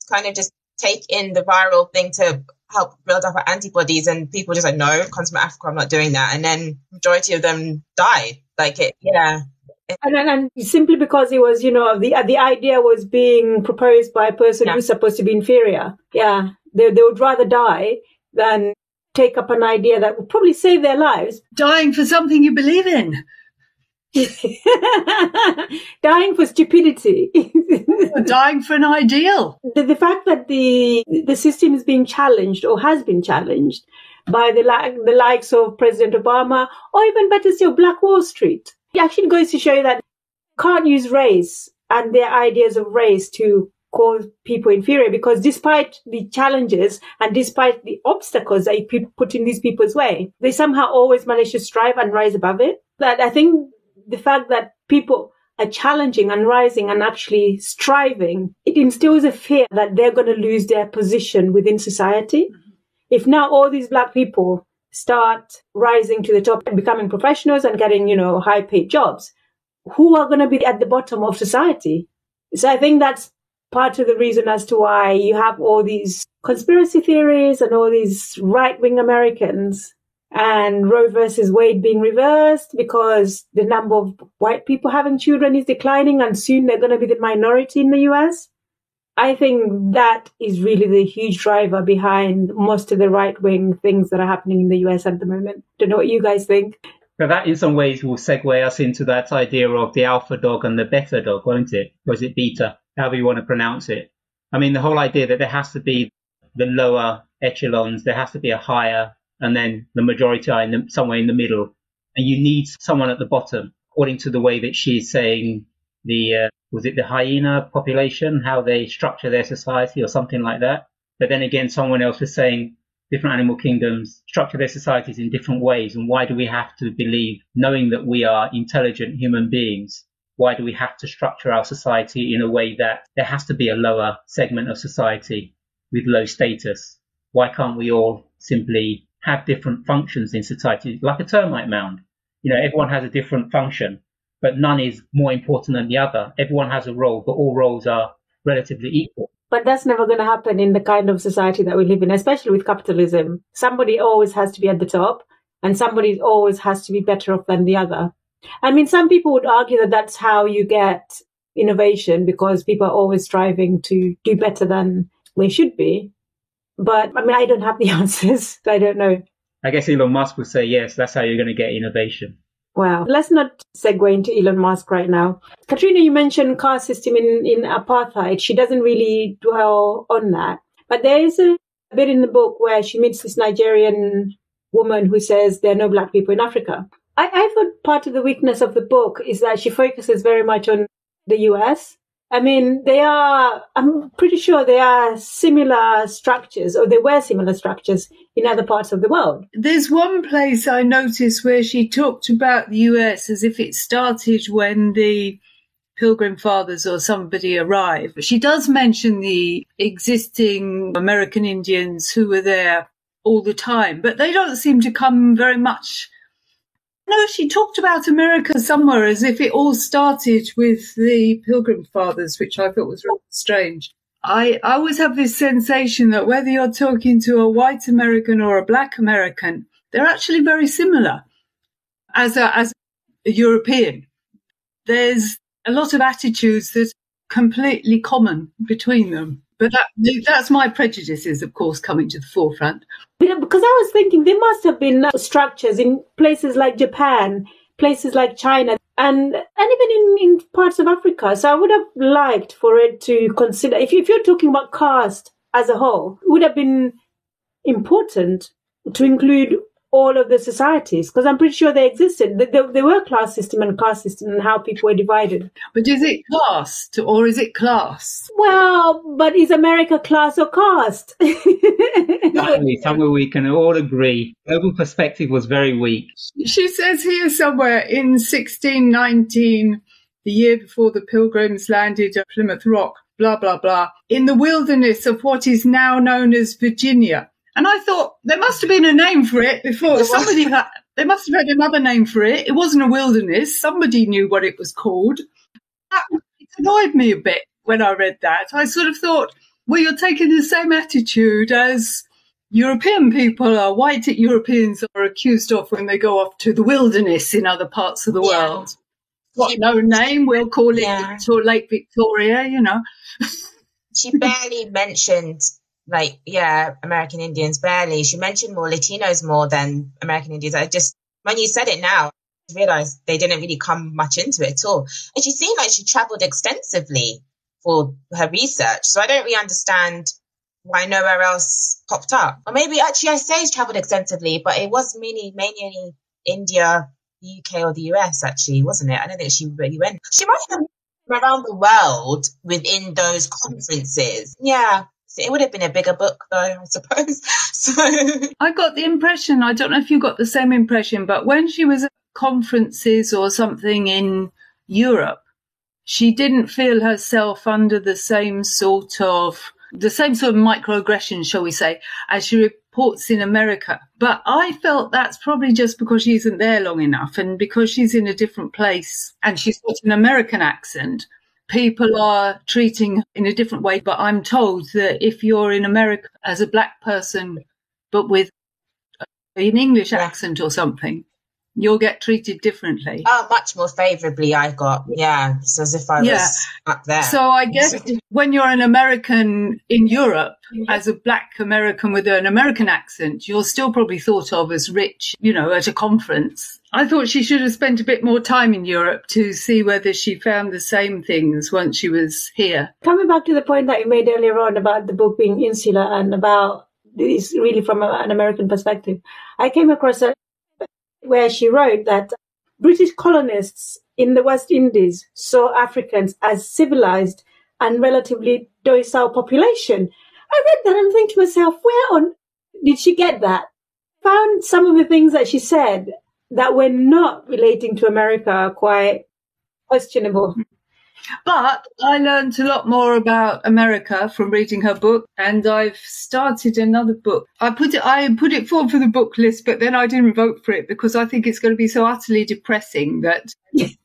kind of just take in the viral thing to help build up our antibodies," and people just like, "No, come to Africa, I'm not doing that." And then majority of them died. And simply because it was, the idea was being proposed by a person who's supposed to be inferior. Yeah, they would rather die than take up an idea that would probably save their lives. Dying for something you believe in. Dying for stupidity. Dying for an ideal. The fact that the system is being challenged or has been challenged by the likes of President Obama, or even better still, Black Wall Street. It actually goes to show that you can't use race and their ideas of race to call people inferior, because despite the challenges and despite the obstacles that you put in these people's way, they somehow always manage to strive and rise above it. That I think the fact that people are challenging and rising and actually striving, it instills a fear that they're going to lose their position within society. Mm-hmm. If now all these black people start rising to the top and becoming professionals and getting, high paid jobs, who are going to be at the bottom of society? So I think that's part of the reason as to why you have all these conspiracy theories and all these right-wing Americans and Roe versus Wade being reversed, because the number of white people having children is declining and soon they're going to be the minority in the US. I think that is really the huge driver behind most of the right-wing things that are happening in the US at the moment. Don't know what you guys think. So that in some ways will segue us into that idea of the alpha dog and the beta dog, won't it? Or is it beta? However you want to pronounce it. I mean, the whole idea that there has to be the lower echelons, there has to be a higher, and then the majority are somewhere in the middle. And you need someone at the bottom, according to the way that she's saying was it the hyena population, how they structure their society or something like that. But then again, someone else was saying different animal kingdoms structure their societies in different ways. And why do we have to believe, knowing that we are intelligent human beings, why do we have to structure our society in a way that there has to be a lower segment of society with low status? Why can't we all simply have different functions in society, like a termite mound? Everyone has a different function, but none is more important than the other. Everyone has a role, but all roles are relatively equal. But that's never going to happen in the kind of society that we live in, especially with capitalism. Somebody always has to be at the top, and somebody always has to be better off than the other. I mean, some people would argue that that's how you get innovation, because people are always striving to do better than they should be. But I mean, I don't have the answers. I don't know. I guess Elon Musk would say, yes, that's how you're going to get innovation. Wow. Let's not segue into Elon Musk right now. Katrina, you mentioned caste system in apartheid. She doesn't really dwell on that. But there is a bit in the book where she meets this Nigerian woman who says there are no black people in Africa. I thought part of the weakness of the book is that she focuses very much on the US. I mean, I'm pretty sure there are similar structures, or there were similar structures in other parts of the world. There's one place I noticed where she talked about the US as if it started when the Pilgrim Fathers or somebody arrived. She does mention the existing American Indians who were there all the time, but they don't seem to come very much. No, she talked about America somewhere as if it all started with the Pilgrim Fathers, which I thought was rather strange. I always have this sensation that whether you're talking to a white American or a black American, they're actually very similar as a European. There's a lot of attitudes that are completely common between them. But that's my prejudices, of course, coming to the forefront. Because I was thinking there must have been structures in places like Japan, places like China, and even in parts of Africa. So I would have liked for it to consider, if you're talking about caste as a whole, it would have been important to include all of the societies, because I'm pretty sure they existed. There were class system and caste system and how people were divided. But is it caste or is it class? Well, but is America class or caste? Exactly. Somewhere we can all agree. Global perspective was very weak. She says here somewhere in 1619, the year before the Pilgrims landed at Plymouth Rock, blah, blah, blah, in the wilderness of what is now known as Virginia. And I thought there must have been a name for it before. They must have had another name for it. It wasn't a wilderness. Somebody knew what it was called. It annoyed me a bit when I read that. I sort of thought, well, you're taking the same attitude as European people are, white Europeans are accused of when they go off to the wilderness in other parts of the world. What, no name? We'll call it Lake Victoria, She barely mentioned American Indians, barely. She mentioned more Latinos more than American Indians. When you said it now, I realized they didn't really come much into it at all. And she seemed like she traveled extensively for her research. So I don't really understand why nowhere else popped up. Or maybe actually I say she traveled extensively, but it was mainly India, the UK or the US actually, wasn't it? I don't think she really went. She might have been around the world within those conferences. Yeah. It would have been a bigger book, though, I suppose. So I got the impression, I don't know if you got the same impression, but when she was at conferences or something in Europe, she didn't feel herself under the same sort of microaggression, shall we say, as she reports in America. But I felt that's probably just because she isn't there long enough, and because she's in a different place and she's got an American accent. People are treating in a different way, but I'm told that if you're in America as a black person, but with an English accent or something, you'll get treated differently. Oh, much more favourably I got. Yeah, it's as if I was up there. So I guess when you're an American in Europe, as a black American with an American accent, you're still probably thought of as rich, at a conference. I thought she should have spent a bit more time in Europe to see whether she found the same things once she was here. Coming back to the point that you made earlier on about the book being insular and about this really from an American perspective, I came across where she wrote that British colonists in the West Indies saw Africans as civilized and relatively docile population. I read that and I'm thinking to myself, where on did she get that? Found some of the things that she said that were not relating to America are quite questionable. But I learned a lot more about America from reading her book, and I've started another book. I put it forward for the book list, but then I didn't vote for it because I think it's going to be so utterly depressing that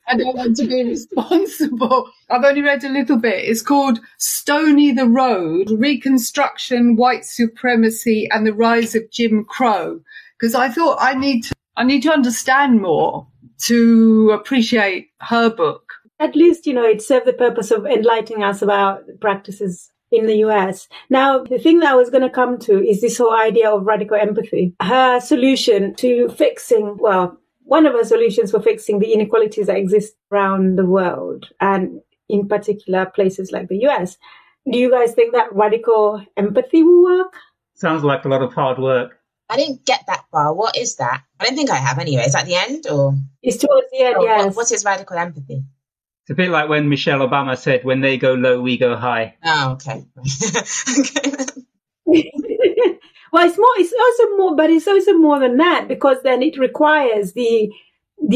I don't want to be responsible. I've only read a little bit. It's called Stony the Road, Reconstruction, White Supremacy and the Rise of Jim Crow, because I thought I need to understand more to appreciate her book. At least, it served the purpose of enlightening us about practices in the US. Now, the thing that I was going to come to is this whole idea of radical empathy. Her solution to one of her solutions for fixing the inequalities that exist around the world, and in particular places like the US. Do you guys think that radical empathy will work? Sounds like a lot of hard work. I didn't get that far. What is that? I don't think I have anyway. Is that the end or? It's towards the end, yes. What is radical empathy? It's a bit like when Michelle Obama said, when they go low, we go high. Oh, okay. Well, it's also more than that, because then it requires the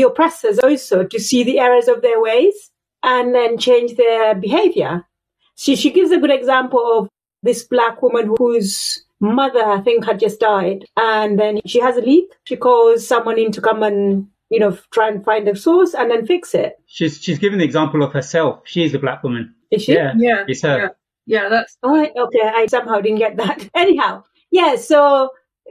oppressors also to see the errors of their ways and then change their behavior. She gives a good example of this black woman whose mother, I think, had just died, and then she has a leak. She calls someone in to come and try and find the source and then fix it. She's given the example of herself. She is a black woman. Is she? Yeah. It's her. Yeah, that's... All right, okay, I somehow didn't get that. Anyhow, yeah, so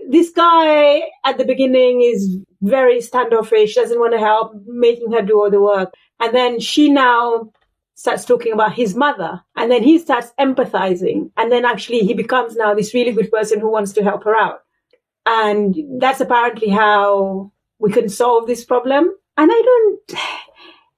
this guy at the beginning is very standoffish, doesn't want to help, making her do all the work. And then she now starts talking about his mother, and then he starts empathizing. And then actually he becomes now this really good person who wants to help her out. And that's apparently how we can solve this problem. And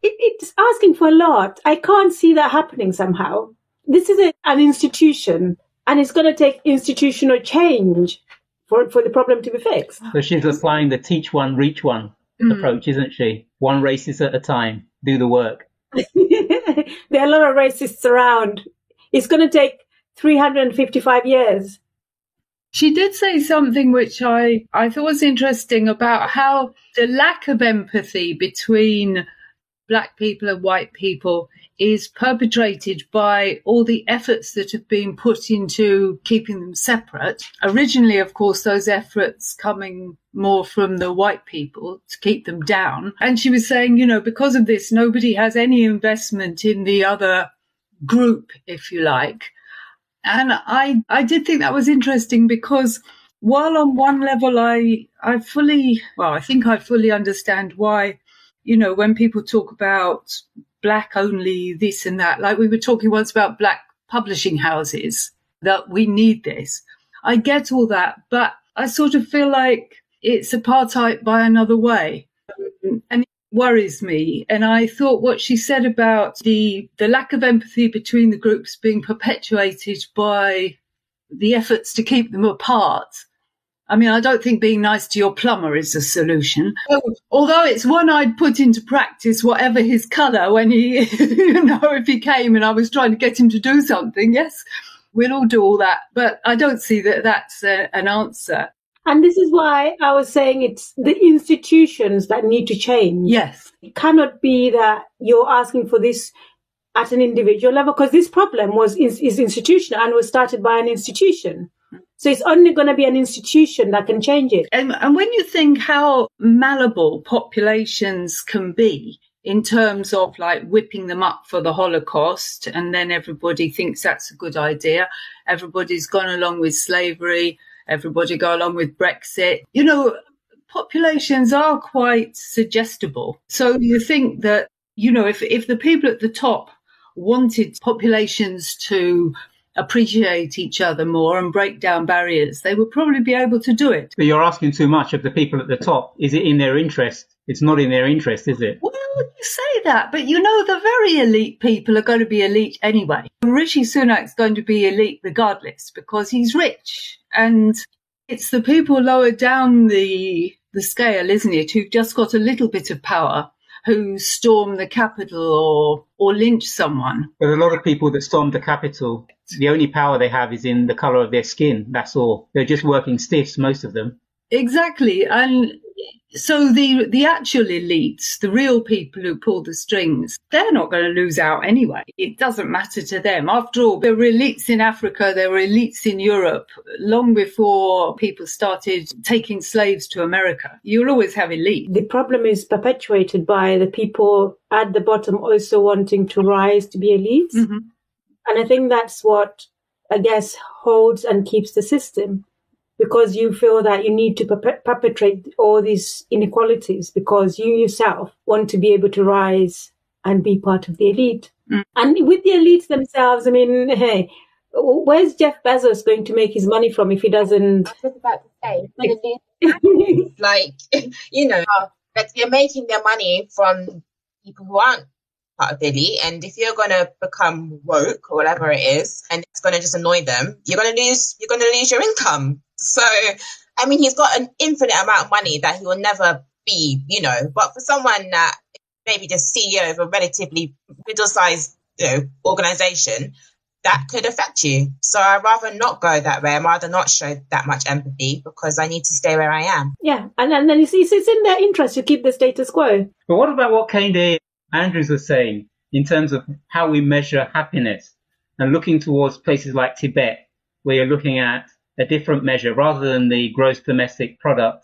it's asking for a lot. I can't see that happening somehow. This is an institution, and it's going to take institutional change for the problem to be fixed. So she's applying the teach one, reach one approach, isn't she? One racist at a time, do the work. There are a lot of racists around. It's going to take 355 years. She did say something which I thought was interesting about how the lack of empathy between black people and white people is perpetrated by all the efforts that have been put into keeping them separate. Originally, of course, those efforts coming more from the white people to keep them down. And she was saying, because of this, nobody has any investment in the other group, if you like. And I did think that was interesting, because while on one level I think I fully understand why, when people talk about black only this and that, like we were talking once about black publishing houses, that we need this. I get all that, but I sort of feel like it's apartheid by another way. And it worries me. And I thought what she said about the lack of empathy between the groups being perpetuated by the efforts to keep them apart. I mean, I don't think being nice to your plumber is a solution. Although it's one I'd put into practice, whatever his colour, when he, if he came and I was trying to get him to do something, yes, we'll all do all that. But I don't see that that's an answer. And this is why I was saying it's the institutions that need to change. Yes. It cannot be that you're asking for this at an individual level, because this problem is institutional and was started by an institution. So it's only going to be an institution that can change it. And when you think how malleable populations can be in terms of like whipping them up for the Holocaust, and then everybody thinks that's a good idea. Everybody's gone along with slavery. Everybody go along with Brexit. Populations are quite suggestible. So you think that, if the people at the top wanted populations to appreciate each other more and break down barriers, they would probably be able to do it. But you're asking too much of the people at the top. Is it in their interest? It's not in their interest, is it? Well, you say that, but the very elite people are going to be elite anyway. Rishi Sunak's going to be elite regardless, because he's rich. And it's the people lower down the scale, isn't it, who've just got a little bit of power, who storm the Capitol or lynch someone. But a lot of people that storm the Capitol, the only power they have is in the colour of their skin. That's all. They're just working stiffs, most of them. Exactly. And so the actual elites, the real people who pull the strings, they're not going to lose out anyway. It doesn't matter to them. After all, there were elites in Africa, there were elites in Europe long before people started taking slaves to America. You'll always have elites. The problem is perpetuated by the people at the bottom also wanting to rise to be elites. Mm-hmm. And I think that's what, I guess, holds and keeps the system. Because you feel that you need to perpetrate all these inequalities because you yourself want to be able to rise and be part of the elite. Mm. And with the elites themselves, I mean, hey, where's Jeff Bezos going to make his money from if he doesn't? I was about to say, like, you know, that they're making their money from people who aren't part of the elite, and if you're going to become woke or whatever it is, and it's going to just annoy them, you're going to lose your income. So, I mean, he's got an infinite amount of money that he will never be, you know, but for someone that maybe the CEO of a relatively middle-sized, you know, organization, that could affect you. So I'd rather not go that way. I'd rather not show that much empathy because I need to stay where I am. Yeah, and then you see, it's in their interest to keep the status quo. But what about what Kehinde Andrews was saying in terms of how we measure happiness and looking towards places like Tibet, where you're looking at a different measure rather than the gross domestic product?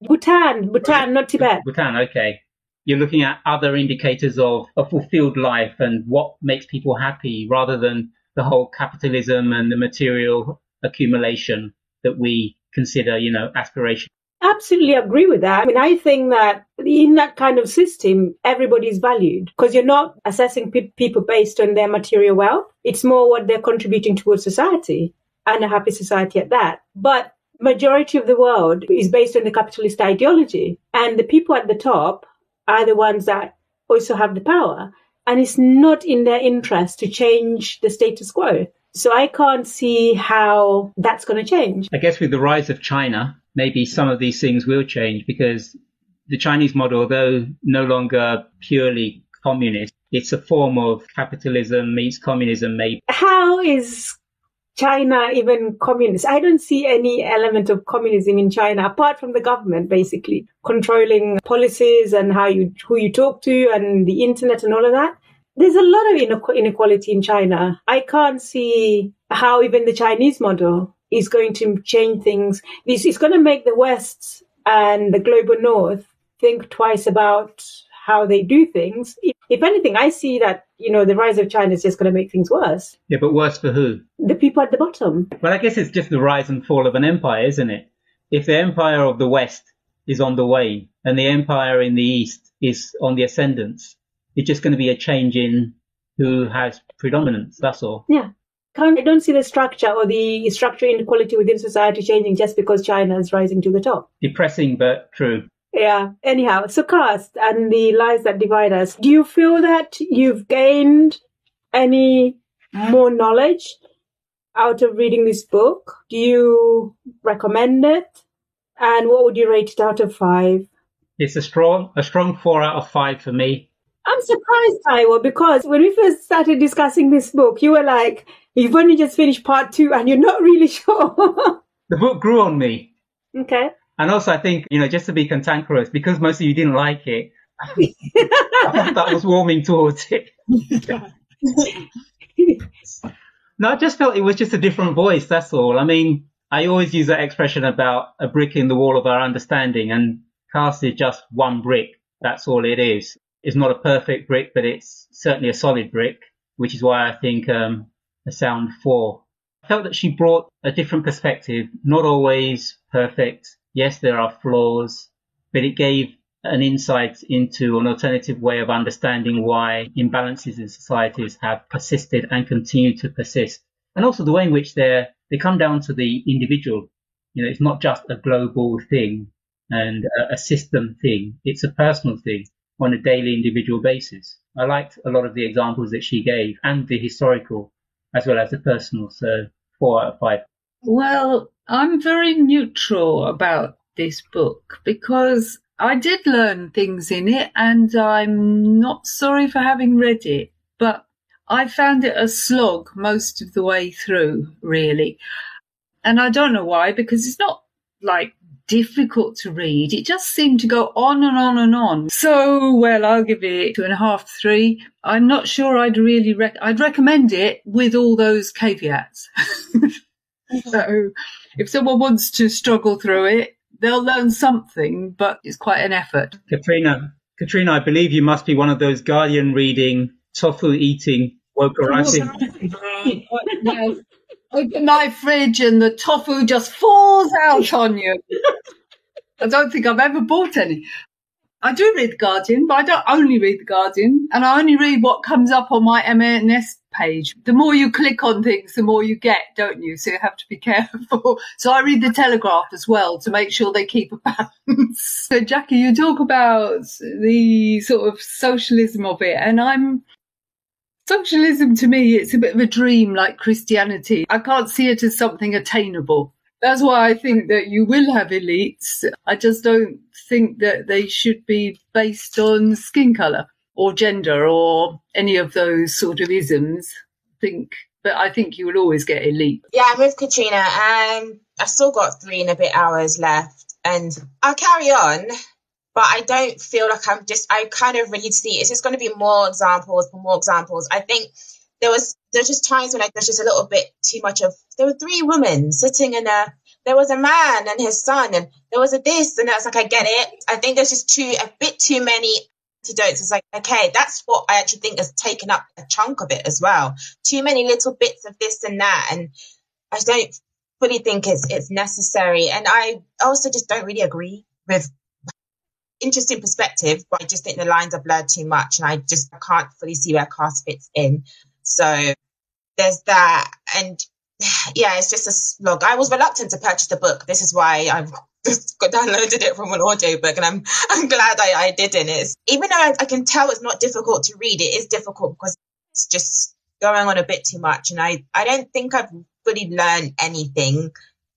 Bhutan, not Tibet. Bhutan, okay. You're looking at other indicators of a fulfilled life and what makes people happy rather than the whole capitalism and the material accumulation that we consider, you know, aspiration. Absolutely agree with that. I mean, I think that in that kind of system, everybody is valued because you're not assessing people based on their material wealth. It's more what they're contributing towards society. And a happy society at that. But majority of the world is based on the capitalist ideology. And the people at the top are the ones that also have the power. And it's not in their interest to change the status quo. So I can't see how that's going to change. I guess with the rise of China, maybe some of these things will change because the Chinese model, although no longer purely communist, it's a form of capitalism meets communism maybe. How is China even communist? I don't see any element of communism in China apart from the government basically controlling policies and who you talk to and the internet and all of that. There's a lot of inequality in China. I can't see how even the Chinese model is going to change things. This is going to make the West and the global North think twice about how they do things. If anything, I see that, you know, the rise of China is just going to make things worse. Yeah, but worse for who? The people at the bottom. Well, I guess it's just the rise and fall of an empire, isn't it? If the empire of the West is on the wane and the empire in the East is on the ascendance, it's just going to be a change in who has predominance, that's all. Yeah. I don't see the structure or the structural inequality within society changing just because China is rising to the top. Depressing, but true. Yeah. Anyhow, so caste and the lies that divide us. Do you feel that you've gained any more knowledge out of reading this book? Do you recommend it? And what would you rate it out of 5? It's a strong 4 out of 5 for me. I'm surprised, Taiwo, because when we first started discussing this book, you were like, you've only just finished part 2 and you're not really sure. The book grew on me. Okay. And also, I think, you know, just to be cantankerous, because most of you didn't like it, I was warming towards it. No, I just felt it was just a different voice, that's all. I mean, I always use that expression about a brick in the wall of our understanding, and caste is just one brick. That's all it is. It's not a perfect brick, but it's certainly a solid brick, which is why I think a sound 4. I felt that she brought a different perspective, not always perfect. Yes, there are flaws, but it gave an insight into an alternative way of understanding why imbalances in societies have persisted and continue to persist. And also the way in which they come down to the individual. You know, it's not just a global thing and a system thing. It's a personal thing on a daily individual basis. I liked a lot of the examples that she gave and the historical as well as the personal. So 4 out of 5. Well, I'm very neutral about this book because I did learn things in it, and I'm not sorry for having read it, but I found it a slog most of the way through, really. And I don't know why, because it's not like difficult to read. It just seemed to go on and on and on. So, well, I'll give it 2.5, 3. I'm not sure I'd really I'd recommend it with all those caveats. So if someone wants to struggle through it, they'll learn something, but it's quite an effort. Katrina, I believe you must be one of those Guardian reading, tofu eating, wokerizing. Yes. Open my fridge and the tofu just falls out on you. I don't think I've ever bought any. I do read The Guardian, but I don't only read The Guardian, and I only read what comes up on my M&S page. The more you click on things, the more you get, don't you? So you have to be careful. So I read The Telegraph as well to make sure they keep a balance. So Jackie, you talk about the sort of socialism of it, and socialism to me, it's a bit of a dream like Christianity. I can't see it as something attainable. That's why I think that you will have elites. I just don't think that they should be based on skin colour or gender or any of those sort of isms. But I think you will always get elite. Yeah, I'm with Katrina. I've still got 3 and a bit hours left, and I'll carry on. But I don't feel like I kind of really see it's just going to be more examples. I think there's just times when there's just a little bit too much of, there were 3 women sitting there was a man and his son, and there was a this, and I was like, I get it. I think there's just a bit too many antidotes. It's like, okay, that's what I actually think has taken up a chunk of it as well. Too many little bits of this and that, and I don't fully think it's necessary. And I also just don't really agree with interesting perspective, but I just think the lines are blurred too much, and I can't fully see where caste fits in. So there's that, and yeah, it's just a slog. I was reluctant to purchase the book. This is why I've just downloaded it from an audiobook, and I'm glad I didn't. Even though I can tell it's not difficult to read, it is difficult because it's just going on a bit too much, and I don't think I've fully learned anything,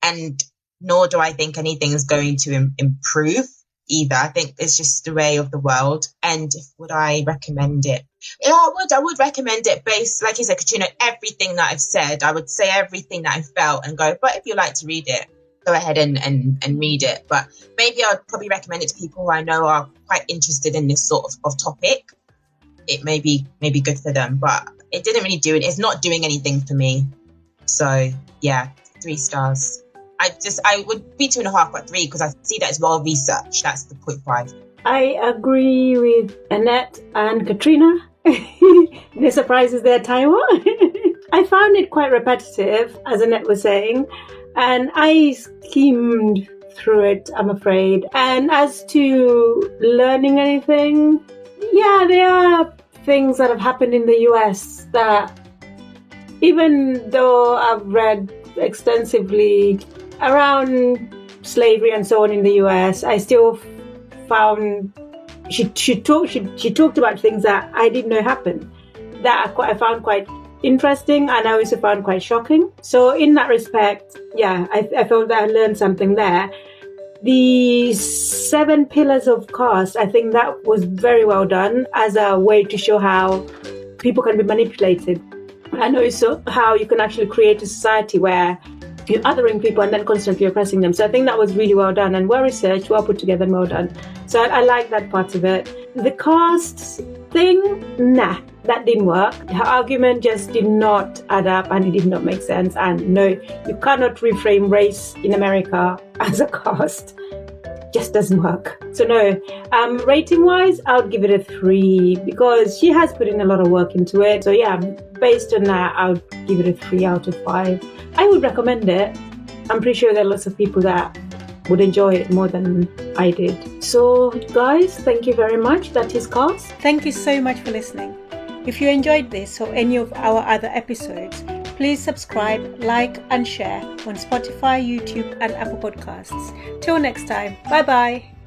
and nor do I think anything is going to improve either. I think it's just the way of the world. And would I recommend it? Yeah, I would recommend it based, like you said, Katrina, everything that I've said. I would say everything that I felt and go, but if you like to read it, go ahead and read it. But maybe I'd probably recommend it to people who I know are quite interested in this sort of topic. It may be good for them, but it didn't really do it. It's not doing anything for me. So yeah, 3 stars. I would be 2.5, but 3, because I see that it's well researched. That's the 0.5. I agree with Annette and Katrina. No surprises there, Taiwo. I found it quite repetitive, as Annette was saying, and I skimmed through it, I'm afraid. And as to learning anything, yeah, there are things that have happened in the US that, even though I've read extensively around slavery and so on in the US, I still found she talked about things that I didn't know happened, that I found quite interesting, and I also found quite shocking. So in that respect, yeah, I felt that I learned something there. The 7 pillars of caste, I think that was very well done as a way to show how people can be manipulated, and also how you can actually create a society where you're othering people and then constantly oppressing them. So I think that was really well done and well researched, well put together and well done. So I like that part of it. The caste thing, nah, that didn't work. Her argument just did not add up and it did not make sense. And no, you cannot reframe race in America as a caste. Just doesn't work. So no, rating wise, I would give it a 3 because she has put in a lot of work into it. So yeah, based on that, I would give it a 3 out of 5. I would recommend it. I'm pretty sure there are lots of people that would enjoy it more than I did. So guys, thank you very much. That is Caste. Thank you so much for listening. If you enjoyed this or any of our other episodes, please subscribe, like and share on Spotify, YouTube and Apple Podcasts. Till next time, bye bye.